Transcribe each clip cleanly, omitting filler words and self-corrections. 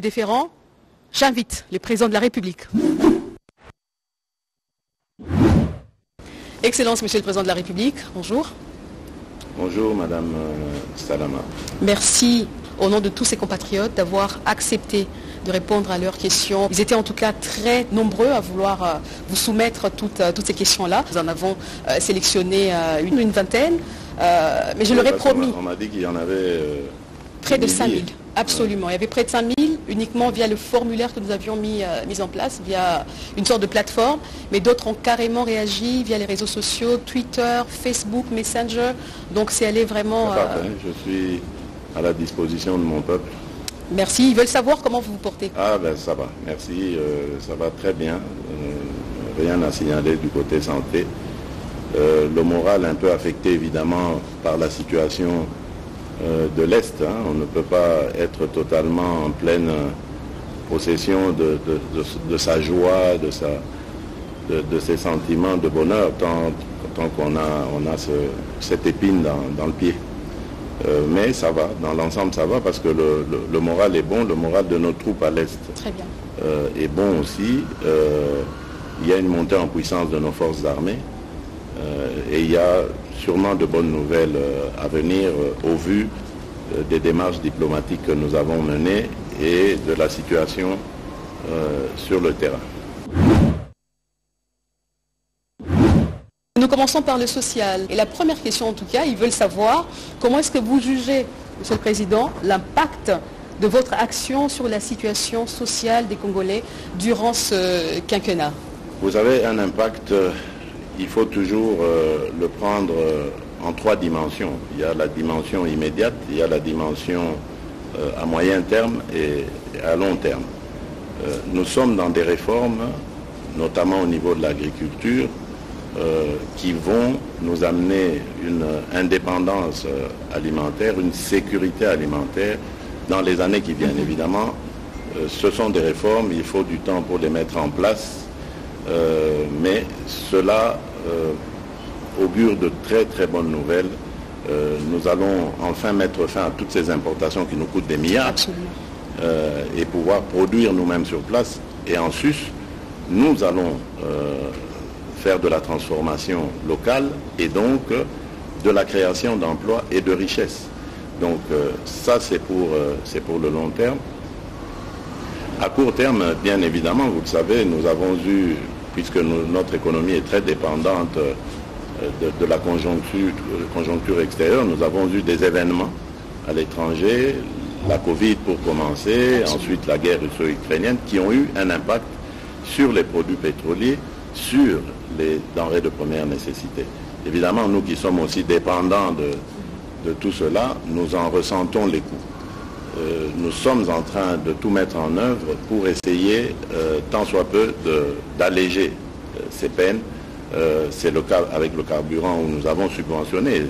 déférent, j'invite le président de la République. Excellence, Monsieur le Président de la République, bonjour. Bonjour, Madame Salama. Merci, au nom de tous ces compatriotes, d'avoir accepté de répondre à leurs questions. Ils étaient en tout cas très nombreux à vouloir vous soumettre toutes ces questions-là. Nous en avons sélectionné une vingtaine, mais je leur ai promis. On m'a dit qu'il y en avait près de 5000. Absolument. Il y avait près de 5000 uniquement via le formulaire que nous avions mis en place, via une sorte de plateforme. Mais d'autres ont carrément réagi via les réseaux sociaux, Twitter, Facebook, Messenger. Donc c'est allé vraiment... Je suis à la disposition de mon peuple. Merci. Ils veulent savoir comment vous vous portez. Ah ben ça va. Merci. Ça va très bien. Rien à signaler du côté santé. Le moral un peu affecté évidemment par la situation de l'Est. On ne peut pas être totalement en pleine possession de sa joie, de ses sentiments de bonheur, tant qu'on a cette épine dans le pied. Mais ça va, dans l'ensemble ça va, parce que le moral est bon, le moral de nos troupes à l'Est est bon aussi. Il y a une montée en puissance de nos forces armées et il y a sûrement de bonnes nouvelles à venir au vu des démarches diplomatiques que nous avons menées et de la situation sur le terrain. Nous commençons par le social. Et la première question en tout cas, ils veulent savoir comment est-ce que vous jugez, Monsieur le Président, l'impact de votre action sur la situation sociale des Congolais durant ce quinquennat. Vous avez un impact... Il faut toujours le prendre en trois dimensions. Il y a la dimension immédiate, il y a la dimension à moyen terme et à long terme. Nous sommes dans des réformes, notamment au niveau de l'agriculture, qui vont nous amener une indépendance alimentaire, une sécurité alimentaire dans les années qui viennent. Évidemment, ce sont des réformes, il faut du temps pour les mettre en place. Mais cela augure de très très bonnes nouvelles. Nous allons enfin mettre fin à toutes ces importations qui nous coûtent des milliards et pouvoir produire nous-mêmes sur place. Et en sus, nous allons faire de la transformation locale et donc de la création d'emplois et de richesses. Donc ça c'est pour le long terme. À court terme, bien évidemment, vous le savez, nous avons eu, puisque notre économie est très dépendante de la conjoncture extérieure, nous avons eu des événements à l'étranger, la Covid pour commencer, ensuite la guerre russo-ukrainienne, qui ont eu un impact sur les produits pétroliers, sur les denrées de première nécessité. Évidemment, nous qui sommes aussi dépendants de tout cela, nous en ressentons les coûts. Nous sommes en train de tout mettre en œuvre pour essayer, tant soit peu, d'alléger ces peines. C'est le cas avec le carburant où nous avons subventionné,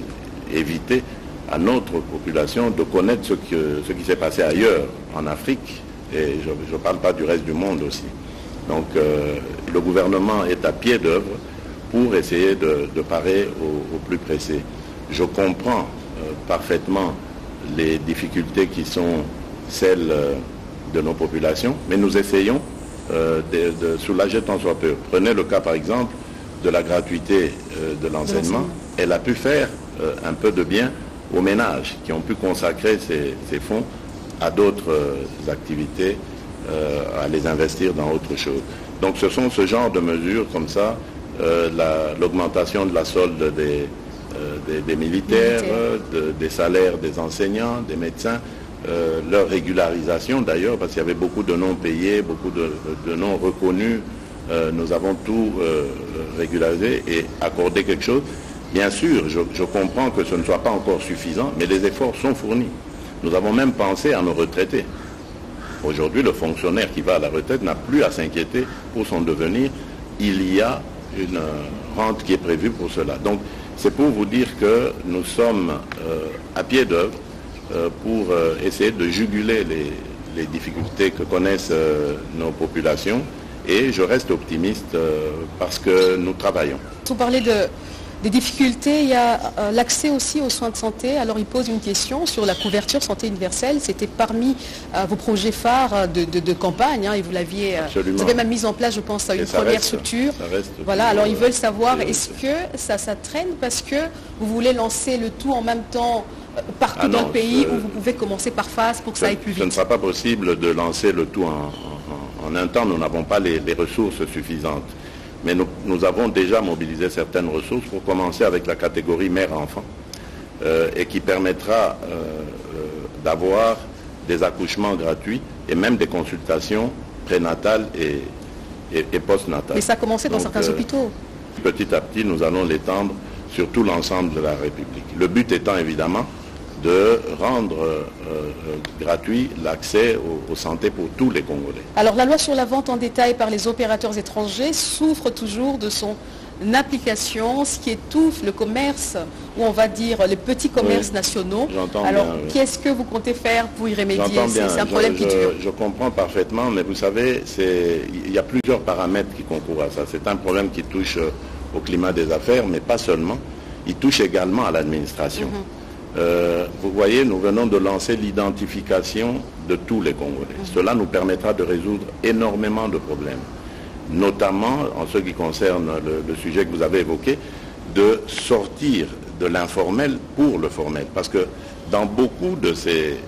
éviter à notre population de connaître ce qui s'est passé ailleurs, en Afrique, et je ne parle pas du reste du monde aussi. Donc le gouvernement est à pied d'œuvre pour essayer de parer au plus pressé. Je comprends parfaitement les difficultés qui sont celles de nos populations, mais nous essayons de soulager tant soit peu. Prenez le cas par exemple de la gratuité de l'enseignement. Elle a pu faire un peu de bien aux ménages qui ont pu consacrer ces fonds à d'autres activités, à les investir dans autre chose. Donc ce sont ce genre de mesures comme ça, l'augmentation de la solde des militaires, des salaires des enseignants, des médecins, leur régularisation d'ailleurs, parce qu'il y avait beaucoup de non payés, beaucoup de non reconnus. Nous avons tout régularisé et accordé quelque chose. Bien sûr, je comprends que ce ne soit pas encore suffisant, mais les efforts sont fournis. Nous avons même pensé à nos retraités. Aujourd'hui, le fonctionnaire qui va à la retraite n'a plus à s'inquiéter pour son devenir. Il y a une rente qui est prévue pour cela. Donc, c'est pour vous dire que nous sommes à pied d'œuvre pour essayer de juguler les difficultés que connaissent nos populations. Et je reste optimiste parce que nous travaillons. Vous parlez Des difficultés, il y a l'accès aussi aux soins de santé. Alors il pose une question sur la couverture santé universelle. C'était parmi vos projets phares de campagne, hein, et vous avez même mis en place, je pense, une première structure. Voilà, alors ils veulent savoir, est-ce que ça traîne parce que vous voulez lancer le tout en même temps partout dans le pays, ou vous pouvez commencer par phase pour que ça aille plus vite? Ce ne sera pas possible de lancer le tout en un temps. Nous n'avons pas les ressources suffisantes. Mais nous avons déjà mobilisé certaines ressources pour commencer avec la catégorie mère-enfant et qui permettra d'avoir des accouchements gratuits et même des consultations prénatales et postnatales. Mais ça a commencé dans certains hôpitaux. Petit à petit, nous allons l'étendre sur tout l'ensemble de la République. Le but étant évidemment de rendre gratuit l'accès aux santé pour tous les Congolais. Alors la loi sur la vente en détail par les opérateurs étrangers souffre toujours de son application, ce qui étouffe le commerce, ou on va dire les petits commerces nationaux. Alors qu'est-ce que vous comptez faire pour y remédier? C'est un problème qui dure. Je comprends parfaitement, mais vous savez, il y a plusieurs paramètres qui concourent à ça. C'est un problème qui touche au climat des affaires, mais pas seulement. Il touche également à l'administration. Vous voyez, nous venons de lancer l'identification de tous les Congolais. Cela nous permettra de résoudre énormément de problèmes, notamment en ce qui concerne le sujet que vous avez évoqué, de sortir de l'informel pour le formel. Parce que dans beaucoup de ces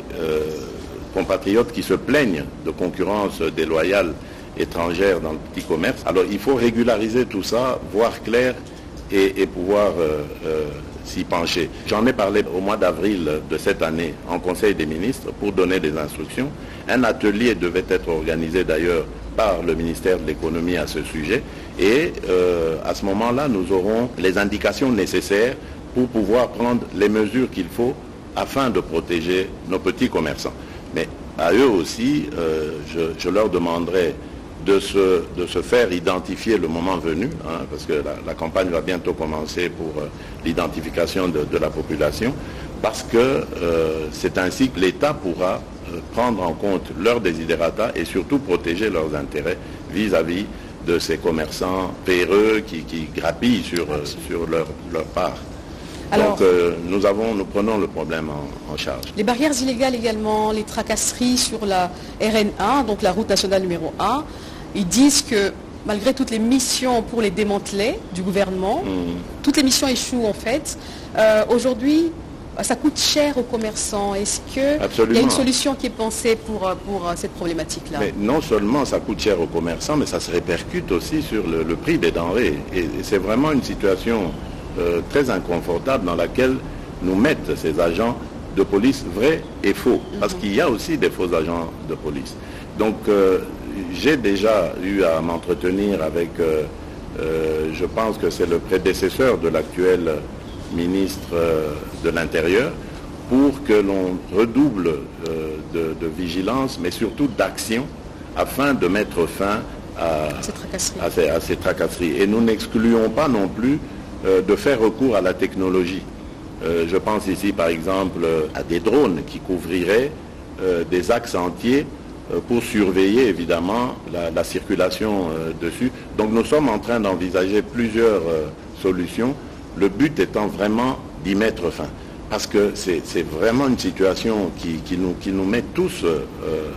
compatriotes qui se plaignent de concurrence déloyale étrangère dans le petit commerce, alors il faut régulariser tout ça, voir clair et pouvoir s'y pencher. J'en ai parlé au mois d'avril de cette année en Conseil des ministres pour donner des instructions. Un atelier devait être organisé d'ailleurs par le ministère de l'économie à ce sujet et à ce moment-là, nous aurons les indications nécessaires pour pouvoir prendre les mesures qu'il faut afin de protéger nos petits commerçants. Mais à eux aussi, je leur demanderai de se faire identifier le moment venu, hein, parce que la campagne va bientôt commencer pour l'identification de la population, parce que c'est ainsi que l'État pourra prendre en compte leurs desiderata et surtout protéger leurs intérêts vis-à-vis de ces commerçants péreux qui grappillent sur leur part. Alors, donc nous prenons le problème en charge. Les barrières illégales également, les tracasseries sur la RN1, donc la route nationale numéro 1, ils disent que malgré toutes les missions pour les démanteler du gouvernement, toutes les missions échouent en fait. Aujourd'hui, ça coûte cher aux commerçants. Est-ce qu'il y a une solution qui est pensée pour cette problématique-là? Mais non seulement ça coûte cher aux commerçants, mais ça se répercute aussi sur le prix des denrées. Et c'est vraiment une situation très inconfortable dans laquelle nous mettent ces agents de police vrais et faux. Parce qu'il y a aussi des faux agents de police. Donc j'ai déjà eu à m'entretenir avec, je pense que c'est le prédécesseur de l'actuel ministre de l'Intérieur, pour que l'on redouble de vigilance, mais surtout d'action, afin de mettre fin à ces tracasseries. Et nous n'excluons pas non plus de faire recours à la technologie. Je pense ici par exemple à des drones qui couvriraient des axes entiers pour surveiller évidemment la circulation dessus. Donc nous sommes en train d'envisager plusieurs solutions, le but étant vraiment d'y mettre fin. Parce que c'est vraiment une situation qui nous met tous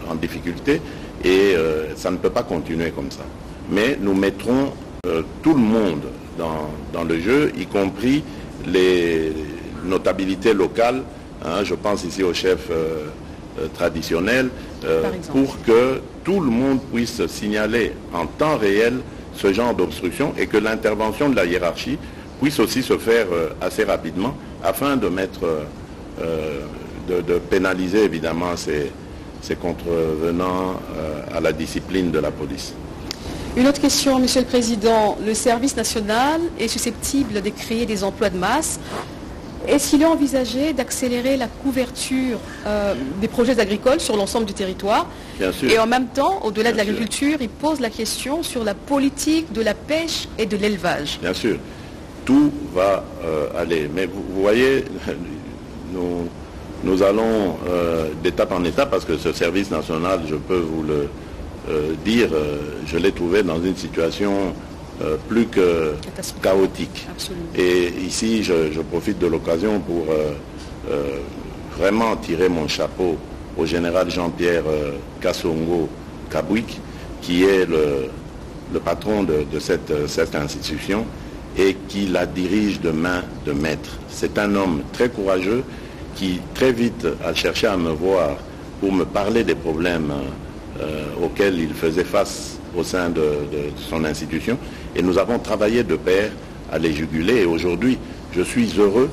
en difficulté et ça ne peut pas continuer comme ça. Mais nous mettrons tout le monde dans le jeu, y compris les notabilités locales, hein, je pense ici au chef traditionnel, pour que tout le monde puisse signaler en temps réel ce genre d'obstruction et que l'intervention de la hiérarchie puisse aussi se faire assez rapidement afin de mettre, de pénaliser évidemment ces contrevenants à la discipline de la police. Une autre question, Monsieur le Président. Le service national est susceptible de créer des emplois de masse. Est-ce qu'il est envisagé d'accélérer la couverture des projets agricoles sur l'ensemble du territoire? Bien sûr. Et en même temps, au-delà de l'agriculture, il pose la question sur la politique de la pêche et de l'élevage. Bien sûr. Tout va aller. Mais vous voyez, nous allons d'étape en étape parce que ce service national, je peux vous le dire, je l'ai trouvé dans une situation plus que chaotique. Absolument. Et ici, je profite de l'occasion pour vraiment tirer mon chapeau au général Jean-Pierre Kassongo Kabouik, qui est le patron de cette institution et qui la dirige de main de maître. C'est un homme très courageux qui très vite a cherché à me voir pour me parler des problèmes auxquels il faisait face au sein de son institution. Et nous avons travaillé de pair à les juguler. Et aujourd'hui, je suis heureux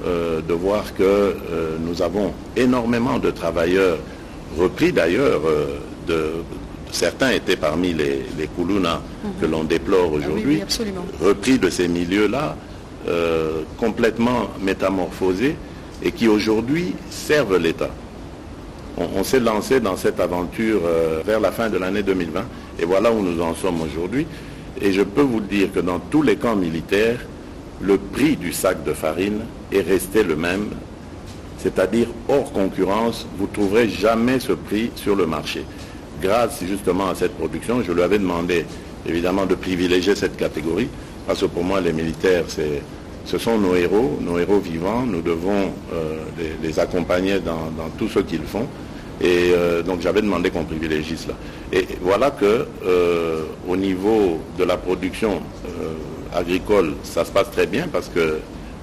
de voir que nous avons énormément de travailleurs repris d'ailleurs. Certains étaient parmi les Koulouna que l'on déplore aujourd'hui, repris de ces milieux-là, complètement métamorphosés et qui aujourd'hui servent l'État. On s'est lancé dans cette aventure vers la fin de l'année 2020 et voilà où nous en sommes aujourd'hui. Et je peux vous dire que dans tous les camps militaires, le prix du sac de farine est resté le même, c'est-à-dire hors concurrence, vous ne trouverez jamais ce prix sur le marché. Grâce justement à cette production, je lui avais demandé évidemment de privilégier cette catégorie, parce que pour moi les militaires, ce sont nos héros vivants, nous devons les accompagner dans tout ce qu'ils font. Et donc j'avais demandé qu'on privilégie cela. Et voilà que au niveau de la production agricole, ça se passe très bien parce que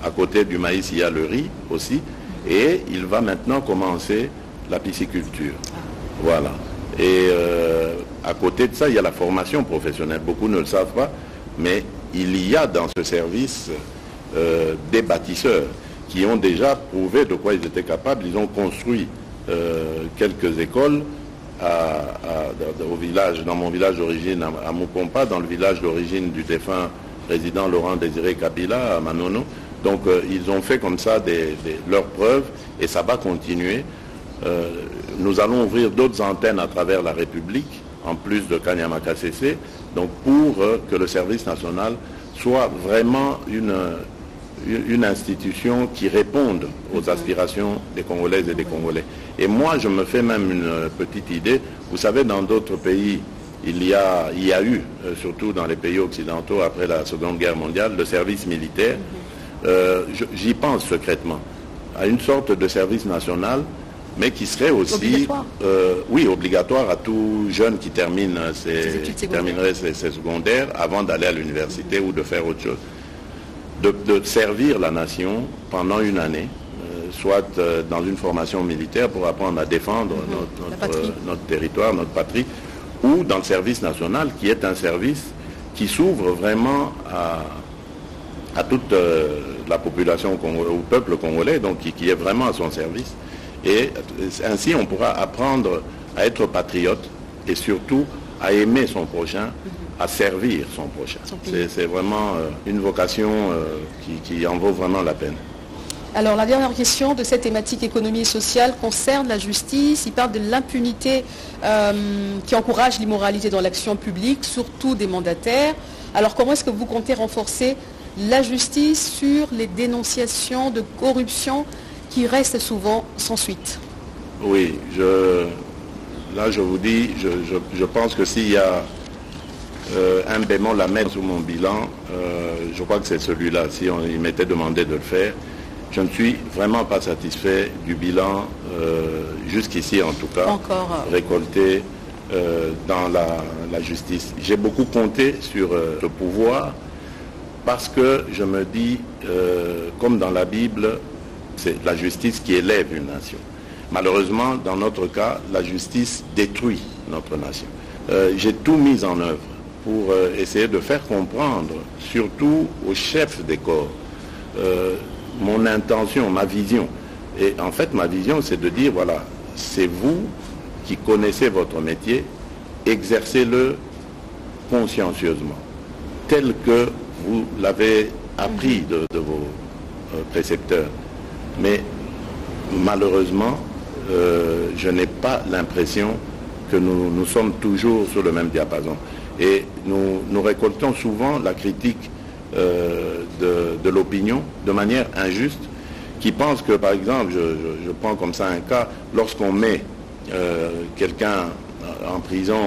à côté du maïs, il y a le riz aussi. Et il va maintenant commencer la pisciculture. Voilà. Et à côté de ça, il y a la formation professionnelle. Beaucoup ne le savent pas, mais il y a dans ce service des bâtisseurs qui ont déjà prouvé de quoi ils étaient capables. Ils ont construit quelques écoles au village, dans mon village d'origine à Mupompa, dans le village d'origine du défunt président Laurent Désiré Kabila à Manono. Donc ils ont fait comme ça leurs preuves et ça va continuer. Nous allons ouvrir d'autres antennes à travers la République, en plus de Kanyamaka CC, donc pour que le service national soit vraiment une institution qui réponde aux aspirations des Congolaises et des Congolais. Et moi, je me fais même une petite idée. Vous savez, dans d'autres pays, il y a eu, surtout dans les pays occidentaux, après la Seconde Guerre mondiale, le service militaire. J'y pense secrètement, à une sorte de service national, mais qui serait aussi obligatoire. Oui, obligatoire à tout jeune qui terminerait ses secondaires avant d'aller à l'université ou de faire autre chose. De servir la nation pendant une année, soit dans une formation militaire pour apprendre à défendre notre territoire, notre patrie, ou dans le service national qui est un service qui s'ouvre vraiment à toute la population congolaise, au peuple congolais, donc qui est vraiment à son service. Et ainsi, on pourra apprendre à être patriote et surtout à aimer son prochain, à servir son prochain. C'est vraiment une vocation qui en vaut vraiment la peine. Alors, la dernière question de cette thématique économie et sociale concerne la justice. Il parle de l'impunité qui encourage l'immoralité dans l'action publique, surtout des mandataires. Alors, comment est-ce que vous comptez renforcer la justice sur les dénonciations de corruption qui restent souvent sans suite? Oui, là je vous dis, je pense que s'il y a un bémol à mettre sur mon bilan, je crois que c'est celui-là, si il m'était demandé de le faire. Je ne suis vraiment pas satisfait du bilan, jusqu'ici en tout cas, récolté dans la justice. J'ai beaucoup compté sur le pouvoir parce que je me dis, comme dans la Bible, c'est la justice qui élève une nation. Malheureusement, dans notre cas, la justice détruit notre nation. J'ai tout mis en œuvre pour essayer de faire comprendre, surtout aux chefs des corps, mon intention, ma vision. Et en fait, ma vision, c'est de dire, voilà, c'est vous qui connaissez votre métier, exercez-le consciencieusement, tel que vous l'avez appris de vos précepteurs. Mais malheureusement, je n'ai pas l'impression que nous sommes toujours sur le même diapason. Et nous récoltons souvent la critique de l'opinion de manière injuste, qui pense que, par exemple, je prends comme ça un cas, lorsqu'on met quelqu'un en prison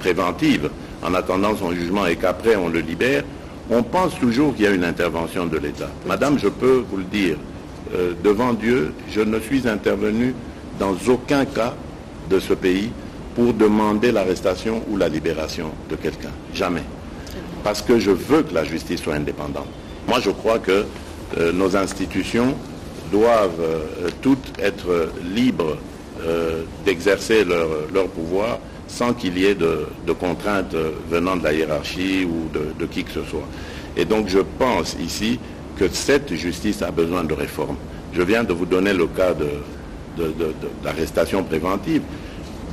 préventive en attendant son jugement et qu'après on le libère, on pense toujours qu'il y a une intervention de l'État. Madame, je peux vous le dire, devant Dieu, je ne suis intervenu dans aucun cas de ce pays pour demander l'arrestation ou la libération de quelqu'un. Jamais. Parce que je veux que la justice soit indépendante. Moi, je crois que nos institutions doivent toutes être libres d'exercer leur pouvoir sans qu'il y ait de contraintes venant de la hiérarchie ou de qui que ce soit. Et donc je pense ici que cette justice a besoin de réforme. Je viens de vous donner le cas d'arrestation préventive.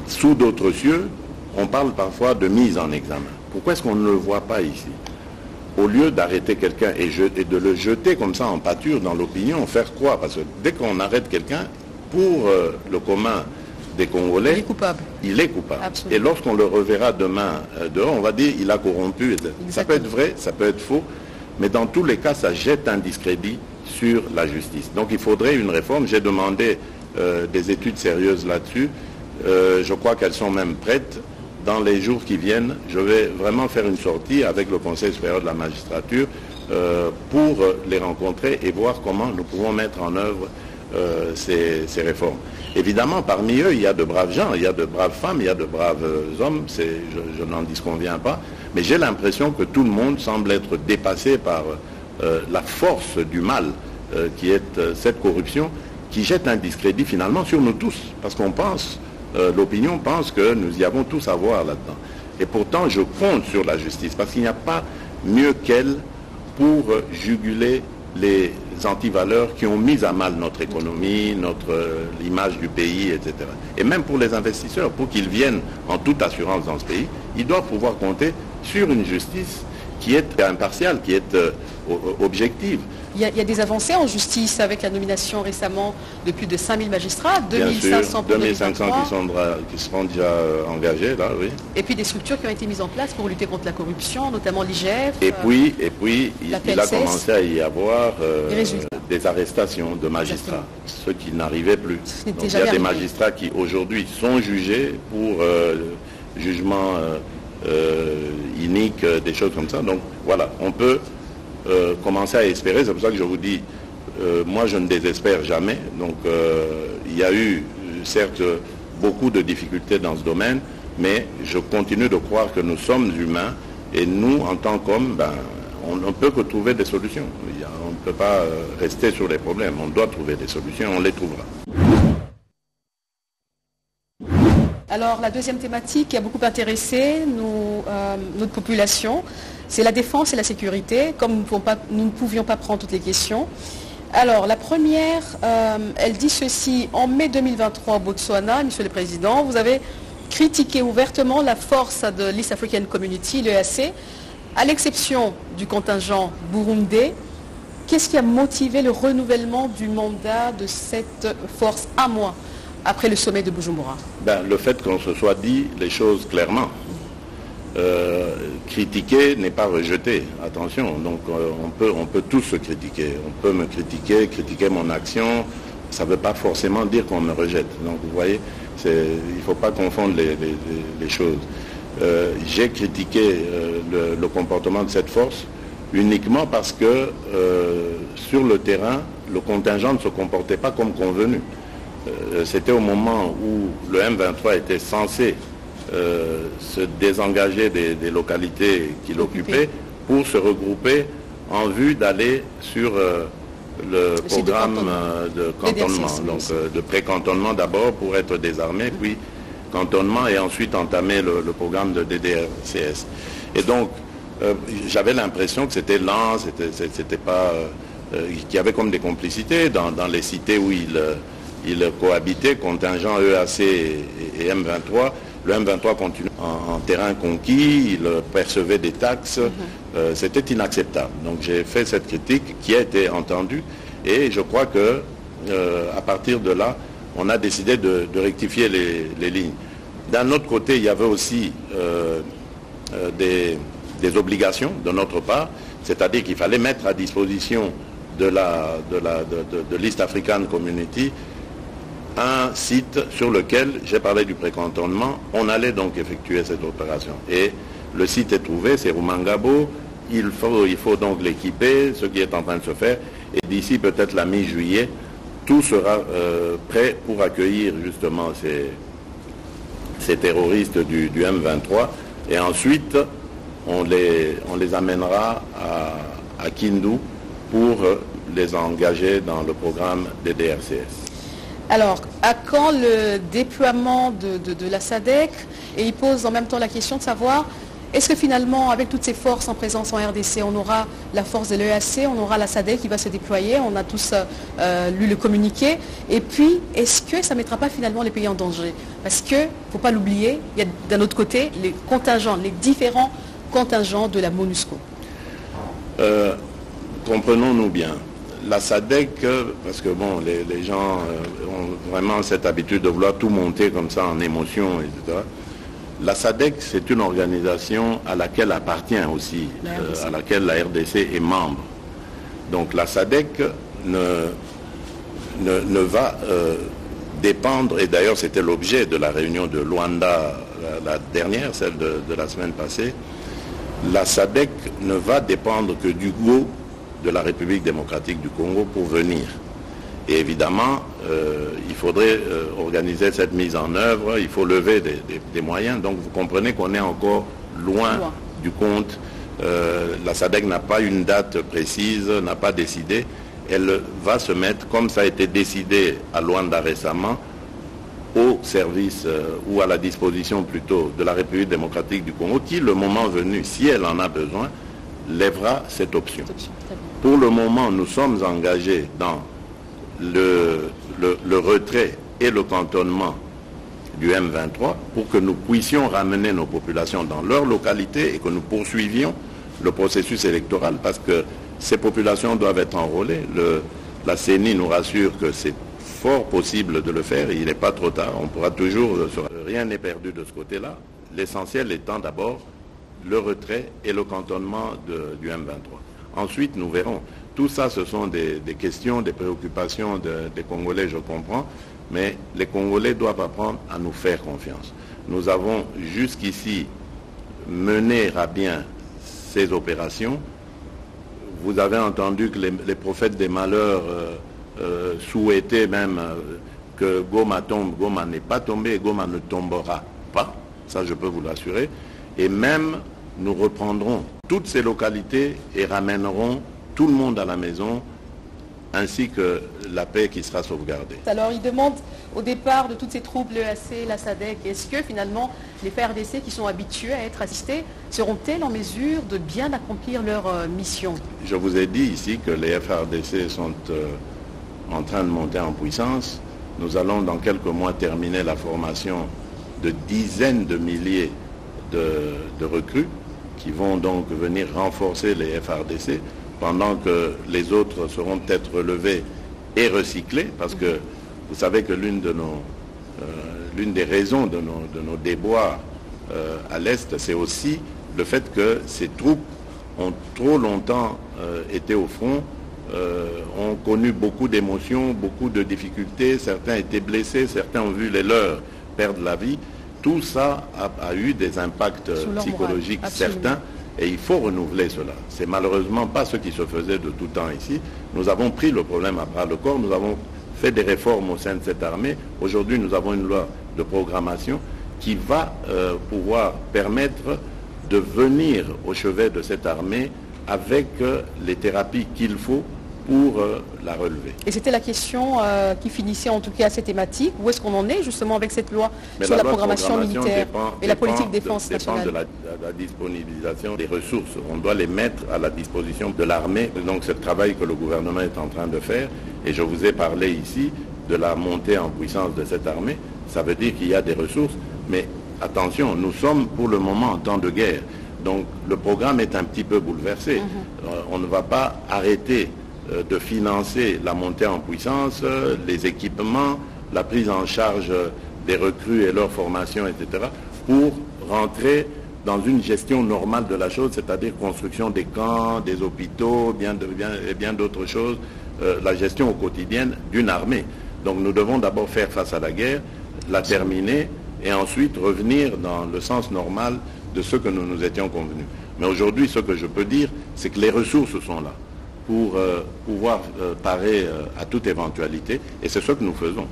Sous d'autres cieux, on parle parfois de mise en examen. Pourquoi est-ce qu'on ne le voit pas ici? Au lieu d'arrêter quelqu'un et de le jeter comme ça en pâture dans l'opinion, faire quoi? Parce que dès qu'on arrête quelqu'un, pour le commun des Congolais, il est coupable. Il est coupable. Absolument. Et lorsqu'on le reverra demain dehors, on va dire il a corrompu. Exactement. Ça peut être vrai, ça peut être faux, mais dans tous les cas, ça jette un discrédit sur la justice. Donc il faudrait une réforme. J'ai demandé des études sérieuses là-dessus. Je crois qu'elles sont même prêtes. Dans les jours qui viennent, je vais vraiment faire une sortie avec le Conseil supérieur de la magistrature pour les rencontrer et voir comment nous pouvons mettre en œuvre ces réformes. Évidemment, parmi eux, il y a de braves gens, il y a de braves femmes, il y a de braves hommes, je n'en disconviens pas, mais j'ai l'impression que tout le monde semble être dépassé par la force du mal qui est cette corruption, qui jette un discrédit finalement sur nous tous, parce qu'on pense, l'opinion pense que nous y avons tous à voir là-dedans. Et pourtant, je compte sur la justice, parce qu'il n'y a pas mieux qu'elle pour juguler les antivaleurs qui ont mis à mal notre économie, l'image du pays, etc. Et même pour les investisseurs, pour qu'ils viennent en toute assurance dans ce pays, ils doivent pouvoir compter sur une justice qui est impartiale, qui est objective. Il y a des avancées en justice avec la nomination récemment de plus de 5000 magistrats, 2500 pour 2500 qui seront déjà engagés, là, oui. Et puis des structures qui ont été mises en place pour lutter contre la corruption, notamment l'IGF. Et puis il a commencé à y avoir des arrestations de magistrats, ceux qui n'arrivaient plus. Donc, il y a des magistrats qui aujourd'hui sont jugés pour jugement inique, des choses comme ça. Donc voilà, on peut commencer à espérer. C'est pour ça que je vous dis, moi je ne désespère jamais. Donc il y a eu certes beaucoup de difficultés dans ce domaine, mais je continue de croire que nous sommes humains et nous, en tant qu'hommes, on ne peut que trouver des solutions. On ne peut pas rester sur les problèmes. On doit trouver des solutions, on les trouvera. Alors la deuxième thématique qui a beaucoup intéressé notre population, c'est la défense et la sécurité, comme nous ne pouvions pas prendre toutes les questions. Alors la première, elle dit ceci: en mai 2023 au Botswana, Monsieur le Président, vous avez critiqué ouvertement la force de l'East African Community, l'EAC, à l'exception du contingent burundais. Qu'est-ce qui a motivé le renouvellement du mandat de cette force un mois après le sommet de Bujumbura? Le fait qu'on se soit dit les choses clairement. Critiquer n'est pas rejeter, attention. Donc on peut tous se critiquer. On peut me critiquer mon action. Ça ne veut pas forcément dire qu'on me rejette. Donc vous voyez, il ne faut pas confondre les choses. J'ai critiqué le comportement de cette force uniquement parce que sur le terrain, le contingent ne se comportait pas comme convenu. C'était au moment où le M23 était censé se désengager des localités qu'il occupait pour se regrouper en vue d'aller sur le programme de cantonnement, donc de pré-cantonnement d'abord pour être désarmé, puis cantonnement et ensuite entamer le programme de DDRCS. Et donc j'avais l'impression que c'était lent, c'était pas qu'il y avait comme des complicités dans les cités où il cohabitait, contingent EAC et M23. Le M23 continue en terrain conquis, il percevait des taxes, c'était inacceptable. Donc j'ai fait cette critique qui a été entendue et je crois que à partir de là, on a décidé de rectifier les lignes. D'un autre côté, il y avait aussi des obligations de notre part, c'est-à-dire qu'il fallait mettre à disposition de l'East African Community un site sur lequel, j'ai parlé du précantonnement, on allait donc effectuer cette opération. Et Le site est trouvé, c'est Rumangabo. Il faut donc l'équiper, ce qui est en train de se faire. Et d'ici peut-être la mi-juillet, tout sera prêt pour accueillir justement ces terroristes du M23. Et ensuite, on les amènera à Kindu pour les engager dans le programme des DRCS. Alors, à quand le déploiement de la SADC? Et il pose en même temps la question de savoir, est-ce que finalement, avec toutes ces forces en présence en RDC, on aura la force de l'EAC, on aura la SADC qui va se déployer, on a tous lu le communiqué. Et puis, est-ce que ça ne mettra pas finalement les pays en danger? Parce qu'il ne faut pas l'oublier, il y a d'un autre côté les contingents, les différents contingents de la MONUSCO. Comprenons-nous bien. La SADC, parce que bon, les gens ont vraiment cette habitude de vouloir tout monter comme ça en émotion, etc. La SADC, c'est une organisation à laquelle appartient aussi, à laquelle la RDC est membre. Donc la SADC ne va dépendre, et d'ailleurs c'était l'objet de la réunion de Luanda, la dernière, celle de la semaine passée, la SADC ne va dépendre que du go de la République démocratique du Congo pour venir. Et évidemment, il faudrait organiser cette mise en œuvre, il faut lever des moyens. Donc vous comprenez qu'on est encore loin du compte. La SADC n'a pas une date précise, n'a pas décidé. Elle va se mettre, comme ça a été décidé à Luanda récemment, au service ou à la disposition plutôt de la République démocratique du Congo, qui, le moment venu, si elle en a besoin, lèvera cette option. Pour le moment, nous sommes engagés dans le retrait et le cantonnement du M23 pour que nous puissions ramener nos populations dans leur localité et que nous poursuivions le processus électoral, parce que ces populations doivent être enrôlées. La CENI nous rassure que c'est fort possible de le faire, et il n'est pas trop tard, on pourra toujours... Rien n'est perdu de ce côté-là, l'essentiel étant d'abord le retrait et le cantonnement du M23. Ensuite, nous verrons. Tout ça, ce sont des questions, des préoccupations des Congolais, je comprends, mais les Congolais doivent apprendre à nous faire confiance. Nous avons jusqu'ici mené à bien ces opérations. Vous avez entendu que les prophètes des malheurs souhaitaient même que Goma tombe. Goma n'est pas tombé et Goma ne tombera pas. Ça, je peux vous l'assurer. Et même, nous reprendrons toutes ces localités et ramènerons tout le monde à la maison, ainsi que la paix qui sera sauvegardée. Alors, il demande au départ de toutes ces troupes, l'EAC, la SADC, est-ce que finalement les FARDC qui sont habitués à être assistés seront-elles en mesure de bien accomplir leur mission? Je vous ai dit ici que les FARDC sont en train de monter en puissance. Nous allons dans quelques mois terminer la formation de dizaines de milliers de recrues qui vont donc venir renforcer les FARDC, pendant que les autres seront peut-être relevés et recyclés, parce que vous savez que l'une des raisons de nos déboires à l'Est, c'est aussi le fait que ces troupes ont trop longtemps été au front, ont connu beaucoup d'émotions, beaucoup de difficultés, certains étaient blessés, certains ont vu les leurs perdre la vie. Tout ça a eu des impacts psychologiques certains, et il faut renouveler cela. C'est malheureusement pas ce qui se faisait de tout temps ici. Nous avons pris le problème à bras le corps, nous avons fait des réformes au sein de cette armée. Aujourd'hui, nous avons une loi de programmation qui va pouvoir permettre de venir au chevet de cette armée avec les thérapies qu'il faut pour la relever. Et c'était la question qui finissait en tout cas cette thématique. Où est-ce qu'on en est justement avec cette loi sur la programmation militaire et la politique de défense nationale? Dépend de la disponibilisation des ressources. On doit les mettre à la disposition de l'armée. Donc c'est le travail que le gouvernement est en train de faire. Et je vous ai parlé ici de la montée en puissance de cette armée. Ça veut dire qu'il y a des ressources. Mais attention, nous sommes pour le moment en temps de guerre. Donc le programme est un petit peu bouleversé. On ne va pas arrêter de financer la montée en puissance, les équipements, la prise en charge des recrues et leur formation, etc., pour rentrer dans une gestion normale de la chose, c'est-à-dire construction des camps, des hôpitaux, et bien d'autres choses, la gestion au quotidien d'une armée. Donc nous devons d'abord faire face à la guerre, la terminer, et ensuite revenir dans le sens normal de ce que nous nous étions convenus. Mais aujourd'hui, ce que je peux dire, c'est que les ressources sont là pour pouvoir parer à toute éventualité, et c'est ce que nous faisons.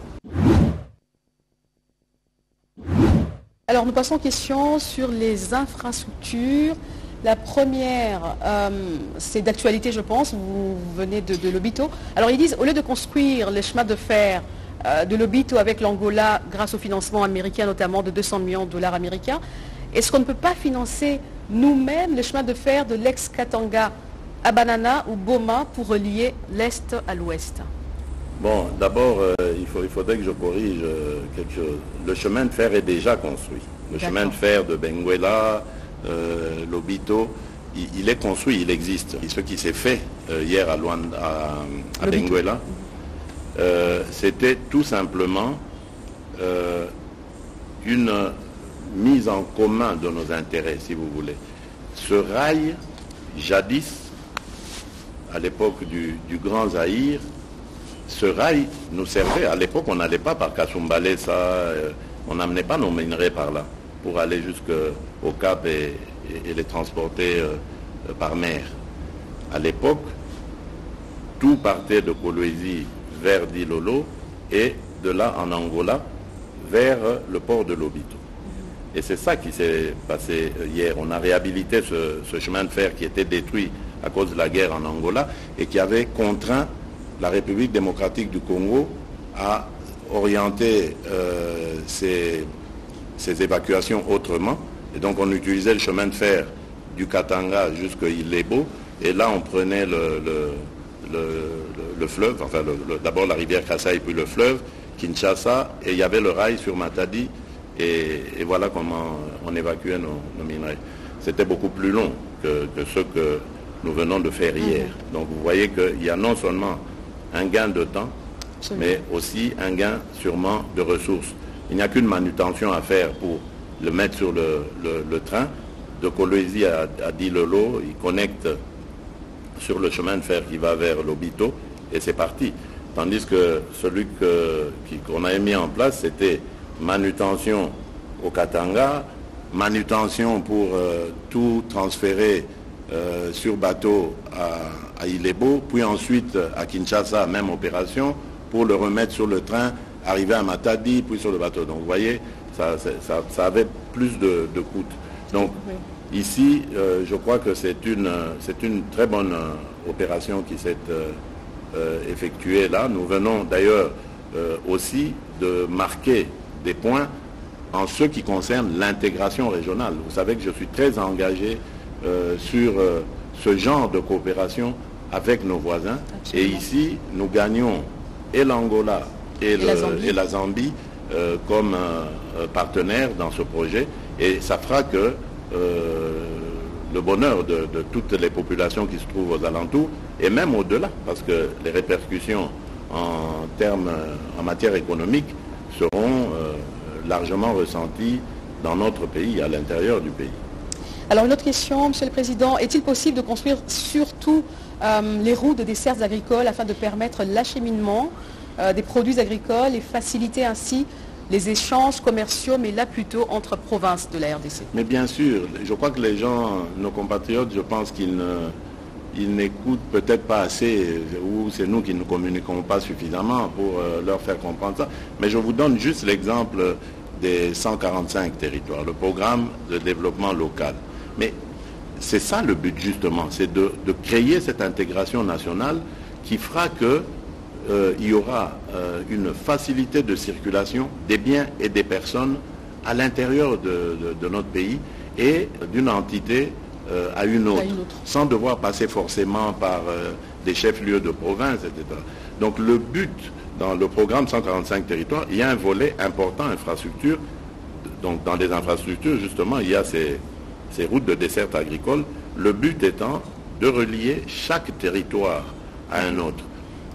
Alors nous passons aux questions sur les infrastructures. La première, c'est d'actualité, je pense, vous venez de Lobito. Alors ils disent, au lieu de construire les chemins de fer de Lobito avec l'Angola grâce au financement américain, notamment de 200 millions de dollars américains, est-ce qu'on ne peut pas financer nous-mêmes les chemins de fer de l'ex-Katanga à Banana ou Boma pour relier l'Est à l'Ouest? Bon, d'abord, il faudrait que je corrige quelque chose. Le chemin de fer est déjà construit. Le chemin de fer de Benguela, Lobito, il est construit, il existe. Et ce qui s'est fait hier à Benguela, c'était tout simplement une mise en commun de nos intérêts, si vous voulez. Ce rail, jadis, à l'époque du Grand Zaïre, ce rail nous servait. À l'époque, on n'allait pas par Kasumbalé, on n'amenait pas nos minerais par là pour aller jusqu'au Cap et les transporter par mer. À l'époque, tout partait de Kolwezi vers Dilolo et de là en Angola vers le port de Lobito. Et c'est ça qui s'est passé hier. On a réhabilité ce chemin de fer qui était détruit à cause de la guerre en Angola et qui avait contraint la République démocratique du Congo à orienter ses évacuations autrement. Et donc on utilisait le chemin de fer du Katanga jusqu'à Ilebo. Et là on prenait le fleuve, enfin d'abord la rivière Kasaï puis le fleuve, Kinshasa, et il y avait le rail sur Matadi. Et voilà comment on évacuait nos minerais. C'était beaucoup plus long que ce que nous venons de faire hier. Donc vous voyez qu'il y a non seulement un gain de temps, mais aussi un gain sûrement de ressources. Il n'y a qu'une manutention à faire pour le mettre sur le train. De Kolwezi à Dilolo, il connecte sur le chemin de fer qui va vers Lobito, et c'est parti. Tandis que celui qu'on avait mis en place, c'était manutention au Katanga, manutention pour tout transférer sur bateau à Ilebo, puis ensuite à Kinshasa, même opération, pour le remettre sur le train, arriver à Matadi, puis sur le bateau. Donc vous voyez, ça avait plus de coûts. Donc ici, je crois que c'est une très bonne opération qui s'est effectuée là. Nous venons d'ailleurs aussi de marquer des points en ce qui concerne l'intégration régionale. Vous savez que je suis très engagé sur ce genre de coopération avec nos voisins. Absolument. Et ici, nous gagnons et l'Angola et la Zambie comme partenaires dans ce projet. Et ça fera que le bonheur de toutes les populations qui se trouvent aux alentours, et même au-delà, parce que les répercussions en matière économique seront largement ressenties dans notre pays, à l'intérieur du pays. Alors une autre question, Monsieur le Président, est-il possible de construire surtout les routes de dessertes agricoles afin de permettre l'acheminement des produits agricoles et faciliter ainsi les échanges commerciaux, mais là plutôt entre provinces de la RDC? Mais bien sûr, je crois que les gens, nos compatriotes, je pense qu'ils n'écoutent peut-être pas assez, ou c'est nous qui ne communiquons pas suffisamment pour leur faire comprendre ça. Mais je vous donne juste l'exemple des 145 territoires, le programme de développement local. Mais c'est ça le but justement, c'est de créer cette intégration nationale qui fera que il y aura une facilité de circulation des biens et des personnes à l'intérieur de notre pays et d'une entité à une autre, sans devoir passer forcément par des chefs-lieux de province, etc. Donc le but, dans le programme 145 territoires, il y a un volet important, infrastructure. Donc dans les infrastructures, justement, il y a ces routes de desserte agricole, le but étant de relier chaque territoire à un autre.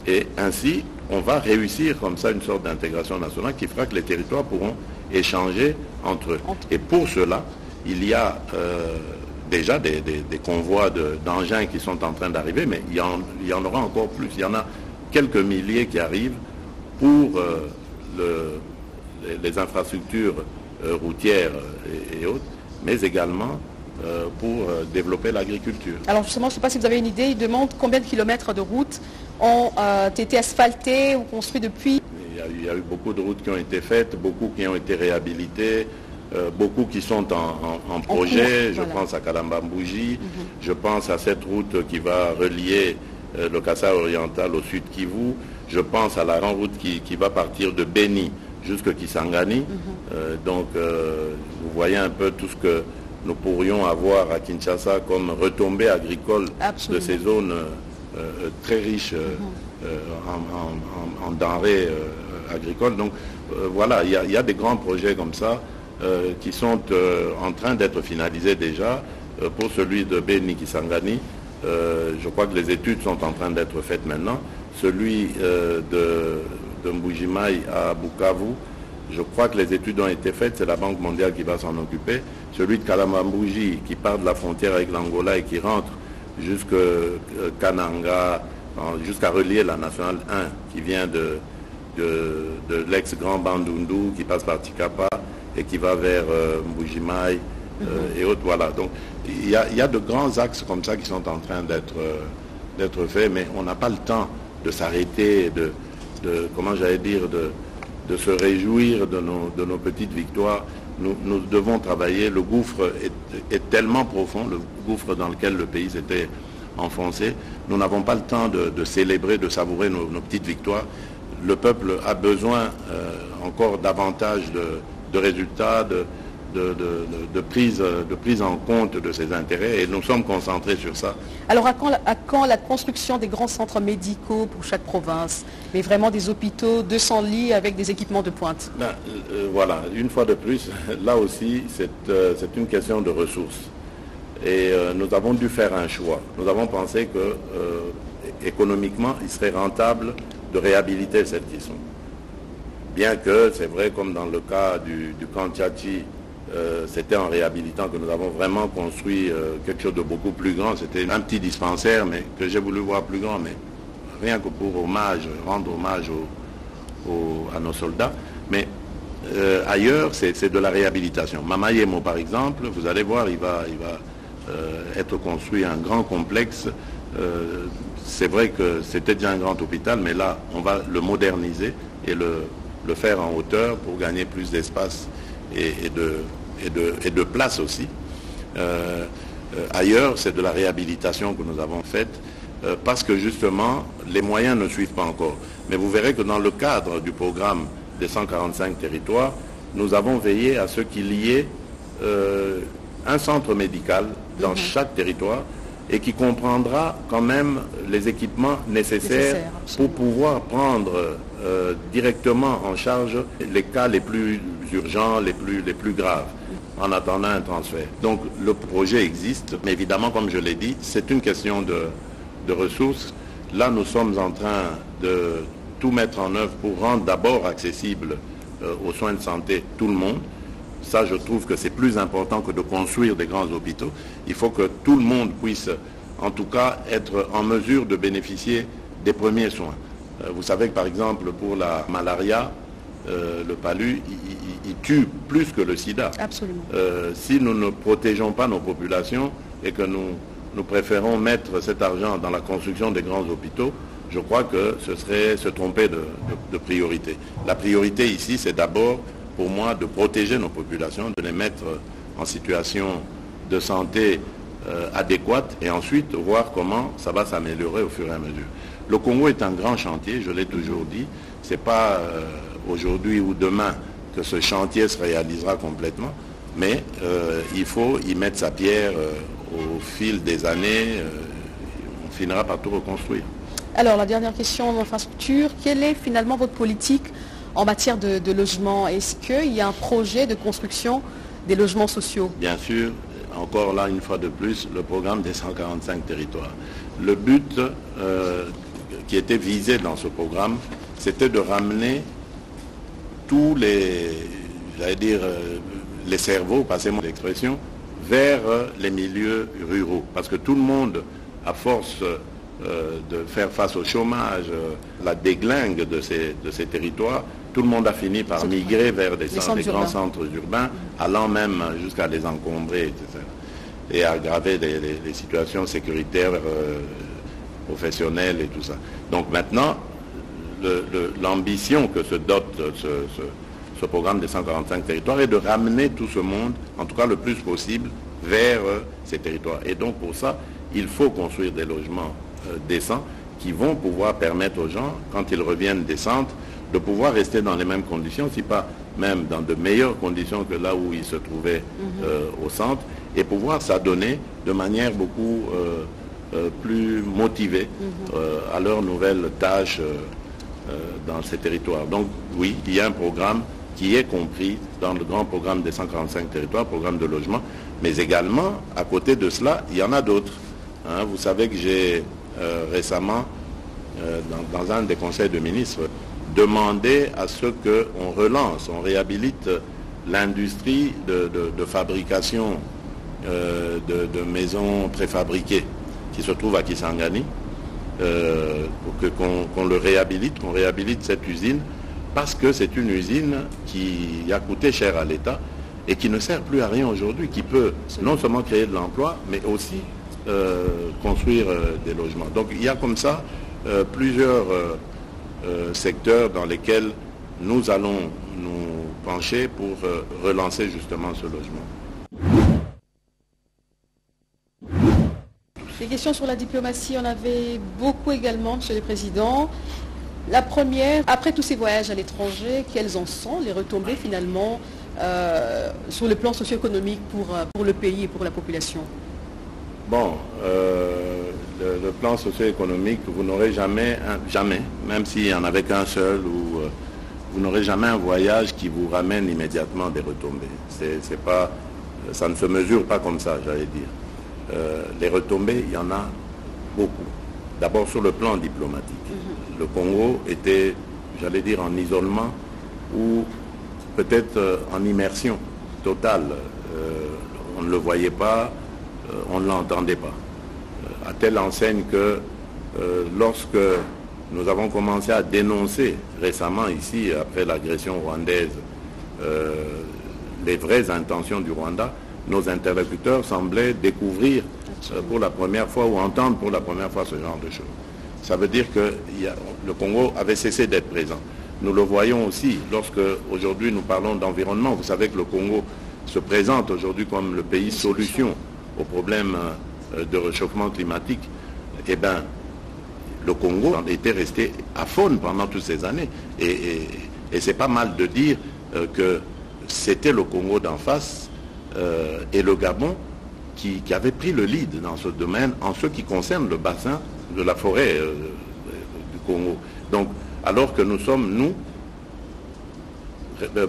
Et ainsi, on va réussir comme ça une sorte d'intégration nationale qui fera que les territoires pourront échanger entre eux. Et pour cela, il y a déjà des convois d'engins qui sont en train d'arriver, mais il y en aura encore plus. Il y en a quelques milliers qui arrivent pour les infrastructures routières et autres, mais également pour développer l'agriculture. Alors justement, je ne sais pas si vous avez une idée, il demande combien de kilomètres de routes ont été asphaltés ou construits depuis? Il y a eu beaucoup de routes qui ont été faites, beaucoup qui ont été réhabilitées, beaucoup qui sont en projet. Je pense à Kalambambouji, je pense à cette route qui va relier le Kassai oriental au sud Kivu, je pense à la grande route qui va partir de Beni jusqu'à Kisangani. Donc vous voyez un peu tout ce que nous pourrions avoir à Kinshasa comme retombées agricoles de ces zones très riches en denrées agricoles. Donc voilà, il y a des grands projets comme ça qui sont en train d'être finalisés déjà. Pour celui de Beni Kisangani, je crois que les études sont en train d'être faites maintenant. Celui de Mbujimai à Bukavu, je crois que les études ont été faites, c'est la Banque mondiale qui va s'en occuper. Celui de Kalambambouji qui part de la frontière avec l'Angola et qui rentre jusqu'à Kananga, jusqu'à relier la nationale 1 qui vient de l'ex-Grand Bandundu, qui passe par Tikapa et qui va vers Mbujimai et autres. Voilà. Donc il y a de grands axes comme ça qui sont en train d'être faits, mais on n'a pas le temps de s'arrêter, comment j'allais dire, de se réjouir de nos petites victoires. Nous devons travailler. Le gouffre est tellement profond, le gouffre dans lequel le pays s'était enfoncé. Nous n'avons pas le temps de célébrer, de savourer nos petites victoires. Le peuple a besoin encore davantage de résultats, de prise en compte de ses intérêts, et nous sommes concentrés sur ça. Alors à quand la construction des grands centres médicaux pour chaque province, mais vraiment des hôpitaux, 200 lits avec des équipements de pointe? Voilà, une fois de plus, là aussi c'est une question de ressources. Et nous avons dû faire un choix. Nous avons pensé que économiquement, il serait rentable de réhabiliter cette question. Bien que, c'est vrai, comme dans le cas du camp Tchatchi, c'était en réhabilitant que nous avons vraiment construit quelque chose de beaucoup plus grand. C'était un petit dispensaire, mais que j'ai voulu voir plus grand, mais rien que pour rendre hommage à nos soldats. Mais ailleurs, c'est de la réhabilitation. Mamayemo, par exemple, vous allez voir, il va être construit un grand complexe. C'est vrai que c'était déjà un grand hôpital, mais là, on va le moderniser et le faire en hauteur pour gagner plus d'espace et de place aussi. Ailleurs, c'est de la réhabilitation que nous avons faite parce que justement, les moyens ne suivent pas encore. Mais vous verrez que dans le cadre du programme des 145 territoires, nous avons veillé à ce qu'il y ait un centre médical dans chaque territoire et qui comprendra quand même les équipements nécessaires pour pouvoir prendre directement en charge les cas les plus urgents, les plus graves, en attendant un transfert. Donc le projet existe, mais évidemment, comme je l'ai dit, c'est une question de ressources. Là, nous sommes en train de tout mettre en œuvre pour rendre d'abord accessible aux soins de santé tout le monde. Ça, je trouve que c'est plus important que de construire des grands hôpitaux. Il faut que tout le monde puisse, en tout cas, être en mesure de bénéficier des premiers soins. Vous savez que, par exemple, pour la malaria, le palu, il tue plus que le sida. Absolument. Si nous ne protégeons pas nos populations et que nous préférons mettre cet argent dans la construction des grands hôpitaux, je crois que ce serait se tromper de priorité. La priorité ici, c'est d'abord, pour moi, de protéger nos populations, de les mettre en situation de santé adéquate et ensuite voir comment ça va s'améliorer au fur et à mesure. Le Congo est un grand chantier, je l'ai toujours dit. Ce n'est pas aujourd'hui ou demain que ce chantier se réalisera complètement, mais il faut y mettre sa pierre au fil des années. On finira par tout reconstruire. Alors, la dernière question d'infrastructure, quelle est finalement votre politique en matière de logement? Est-ce qu'il y a un projet de construction des logements sociaux? Bien sûr, encore là, une fois de plus, le programme des 145 territoires. Le but qui était visé dans ce programme, c'était de ramener tous les cerveaux, passez-moi l'expression, vers les milieux ruraux. Parce que tout le monde, à force de faire face au chômage, la déglingue de ces territoires, tout le monde a fini par migrer vers des grands centres urbains, allant même jusqu'à les encombrer, etc. Et aggraver les situations sécuritaires, professionnelles et tout ça. Donc maintenant, l'ambition que se dote ce programme des 145 territoires est de ramener tout ce monde, en tout cas le plus possible, vers ces territoires. Et donc pour ça, il faut construire des logements décents qui vont pouvoir permettre aux gens, quand ils reviennent des centres, de pouvoir rester dans les mêmes conditions, si pas même dans de meilleures conditions que là où ils se trouvaient au centre, et pouvoir s'adonner de manière beaucoup plus motivée à leurs nouvelles tâches dans ces territoires. Donc oui, il y a un programme qui est compris dans le grand programme des 145 territoires, programme de logement, mais également, à côté de cela, il y en a d'autres. Hein, vous savez que j'ai récemment, dans un des conseils de ministres, demandé à ce qu'on relance, on réhabilite l'industrie de fabrication de maisons préfabriquées qui se trouve à Kisangani, pour qu'on le réhabilite, qu'on réhabilite cette usine, parce que c'est une usine qui a coûté cher à l'État et qui ne sert plus à rien aujourd'hui, qui peut non seulement créer de l'emploi, mais aussi construire des logements. Donc il y a comme ça plusieurs secteurs dans lesquels nous allons nous pencher pour relancer justement ce logement. Des questions sur la diplomatie, on avait beaucoup également, Monsieur le Président. La première, après tous ces voyages à l'étranger, quelles en sont les retombées finalement sur le plan socio-économique pour le pays et pour la population? Bon, le plan socio-économique, vous n'aurez jamais, même s'il n'y en avait qu'un seul, vous n'aurez jamais un voyage qui vous ramène immédiatement des retombées. Ça ne se mesure pas comme ça, j'allais dire. Les retombées, il y en a beaucoup. D'abord sur le plan diplomatique. Le Congo était, j'allais dire, en isolement ou peut-être en immersion totale. On ne le voyait pas, on ne l'entendait pas. À telle enseigne que lorsque nous avons commencé à dénoncer récemment ici, après l'agression rwandaise, les vraies intentions du Rwanda, nos interlocuteurs semblaient découvrir pour la première fois ou entendre pour la première fois ce genre de choses. Ça veut dire que le Congo avait cessé d'être présent. Nous le voyons aussi lorsque aujourd'hui nous parlons d'environnement. Vous savez que le Congo se présente aujourd'hui comme le pays solution aux problèmes de réchauffement climatique. Eh bien, le Congo était resté aphone pendant toutes ces années. Et c'est pas mal de dire que c'était le Congo d'en face et le Gabon qui avait pris le lead dans ce domaine en ce qui concerne le bassin de la forêt du Congo. Donc, alors que nous sommes, nous,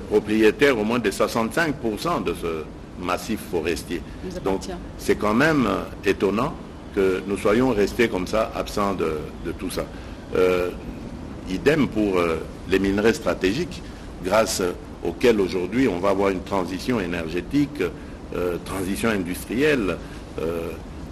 propriétaires au moins de 65% de ce massif forestier. Donc, c'est quand même étonnant que nous soyons restés comme ça, absents de tout ça. Idem pour les minerais stratégiques, grâce auxquels aujourd'hui on va avoir une transition énergétique, transition industrielle.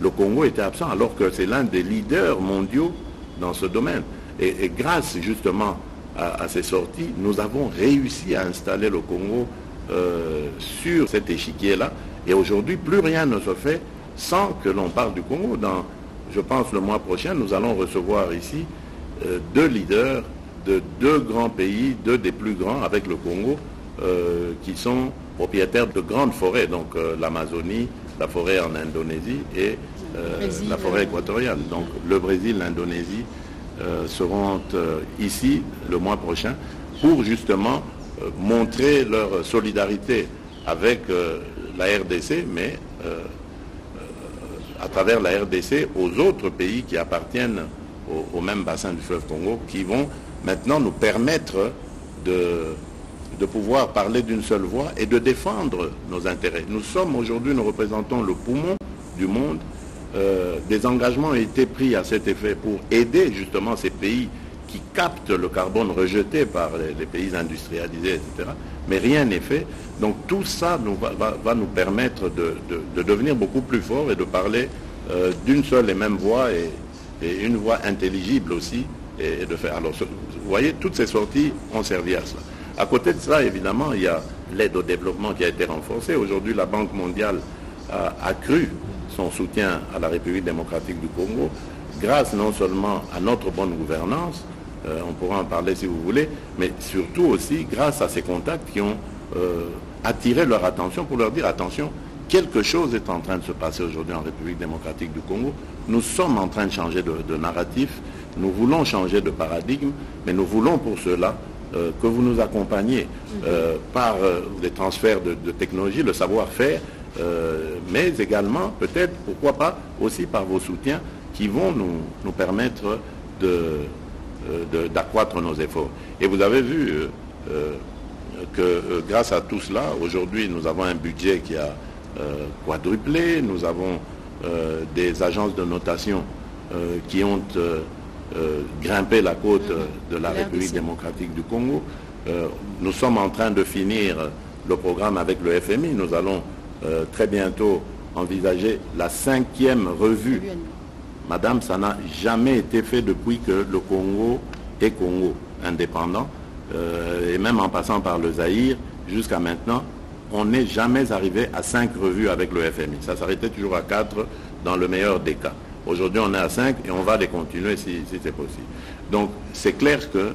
Le Congo était absent alors que c'est l'un des leaders mondiaux dans ce domaine. Et grâce justement à ces sorties, nous avons réussi à installer le Congo sur cet échiquier-là. Et aujourd'hui, plus rien ne se fait sans que l'on parle du Congo. Je pense le mois prochain, nous allons recevoir ici deux leaders de deux grands pays, deux des plus grands avec le Congo, qui sont propriétaires de grandes forêts, donc l'Amazonie, la forêt en Indonésie et la forêt équatoriale. Donc le Brésil, l'Indonésie seront ici le mois prochain pour justement montrer leur solidarité avec la RDC, mais à travers la RDC aux autres pays qui appartiennent au même bassin du fleuve Congo, qui vont maintenant nous permettre de pouvoir parler d'une seule voix et de défendre nos intérêts. Nous sommes aujourd'hui, nous représentons le poumon du monde. Des engagements ont été pris à cet effet pour aider justement ces pays qui captent le carbone rejeté par les pays industrialisés, etc. Mais rien n'est fait. Donc tout ça va nous permettre de devenir beaucoup plus forts et de parler d'une seule et même voix et une voix intelligible aussi. Et de faire. Alors, vous voyez, toutes ces sorties ont servi à cela. À côté de ça, évidemment, il y a l'aide au développement qui a été renforcée. Aujourd'hui, la Banque mondiale a accru son soutien à la République démocratique du Congo, grâce non seulement à notre bonne gouvernance, on pourra en parler si vous voulez, mais surtout aussi grâce à ces contacts qui ont attiré leur attention pour leur dire attention, quelque chose est en train de se passer aujourd'hui en République démocratique du Congo. Nous sommes en train de changer de narratif, nous voulons changer de paradigme, mais nous voulons pour cela que vous nous accompagniez par des transferts de technologie, le savoir-faire, mais également, peut-être, pourquoi pas, aussi par vos soutiens qui vont nous permettre d'accroître nos efforts. Et vous avez vu que grâce à tout cela, aujourd'hui, nous avons un budget qui a quadruplé, nous avons des agences de notation qui ont grimpé la côte de la République démocratique du Congo. Nous sommes en train de finir le programme avec le FMI. Nous allons très bientôt envisager la 5e revue. Madame, ça n'a jamais été fait depuis que le Congo est Congo indépendant, et même en passant par le Zaïre jusqu'à maintenant, on n'est jamais arrivé à 5 revues avec le FMI. Ça s'arrêtait toujours à 4 dans le meilleur des cas. Aujourd'hui, on est à 5 et on va les continuer si c'est possible. Donc, c'est clair que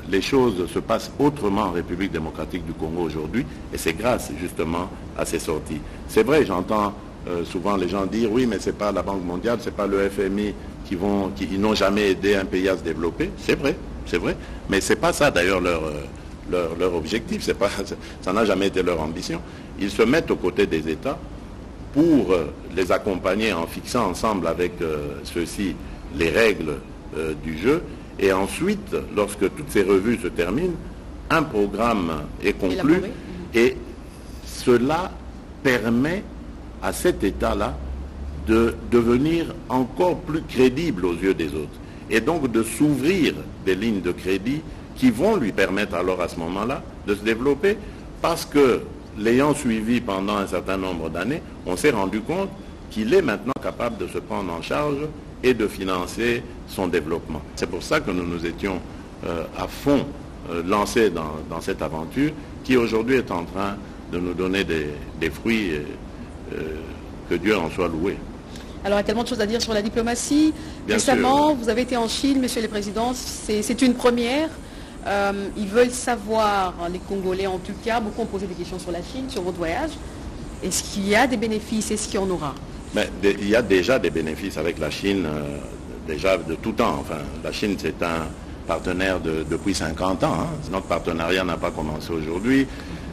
les choses se passent autrement en République démocratique du Congo aujourd'hui, et c'est grâce justement à ces sorties. C'est vrai, j'entends souvent les gens dire oui, mais c'est pas la Banque mondiale, c'est pas le FMI qui n'ont jamais aidé un pays à se développer. C'est vrai, mais c'est pas ça d'ailleurs leur objectif, ça n'a jamais été leur ambition. Ils se mettent aux côtés des États pour les accompagner en fixant ensemble avec ceux-ci les règles du jeu. Et ensuite, lorsque toutes ces revues se terminent, un programme est conclu et cela permet à cet État-là de devenir encore plus crédible aux yeux des autres et donc de s'ouvrir des lignes de crédit qui vont lui permettre alors à ce moment-là de se développer, parce que l'ayant suivi pendant un certain nombre d'années, on s'est rendu compte qu'il est maintenant capable de se prendre en charge et de financer son développement. C'est pour ça que nous nous étions à fond lancés dans cette aventure qui aujourd'hui est en train de nous donner des fruits, que Dieu en soit loué. Alors, il y a tellement de choses à dire sur la diplomatie. Récemment, vous avez été en Chine, Monsieur le Président, c'est une première. Ils veulent savoir, les Congolais en tout cas, beaucoup ont posé des questions sur la Chine, sur votre voyage. Est-ce qu'il y a des bénéfices? Est-ce qu'il y en aura? Mais il y a déjà des bénéfices avec la Chine, déjà de tout temps. Enfin, la Chine, c'est un partenaire depuis 50 ans. Hein. Notre partenariat n'a pas commencé aujourd'hui.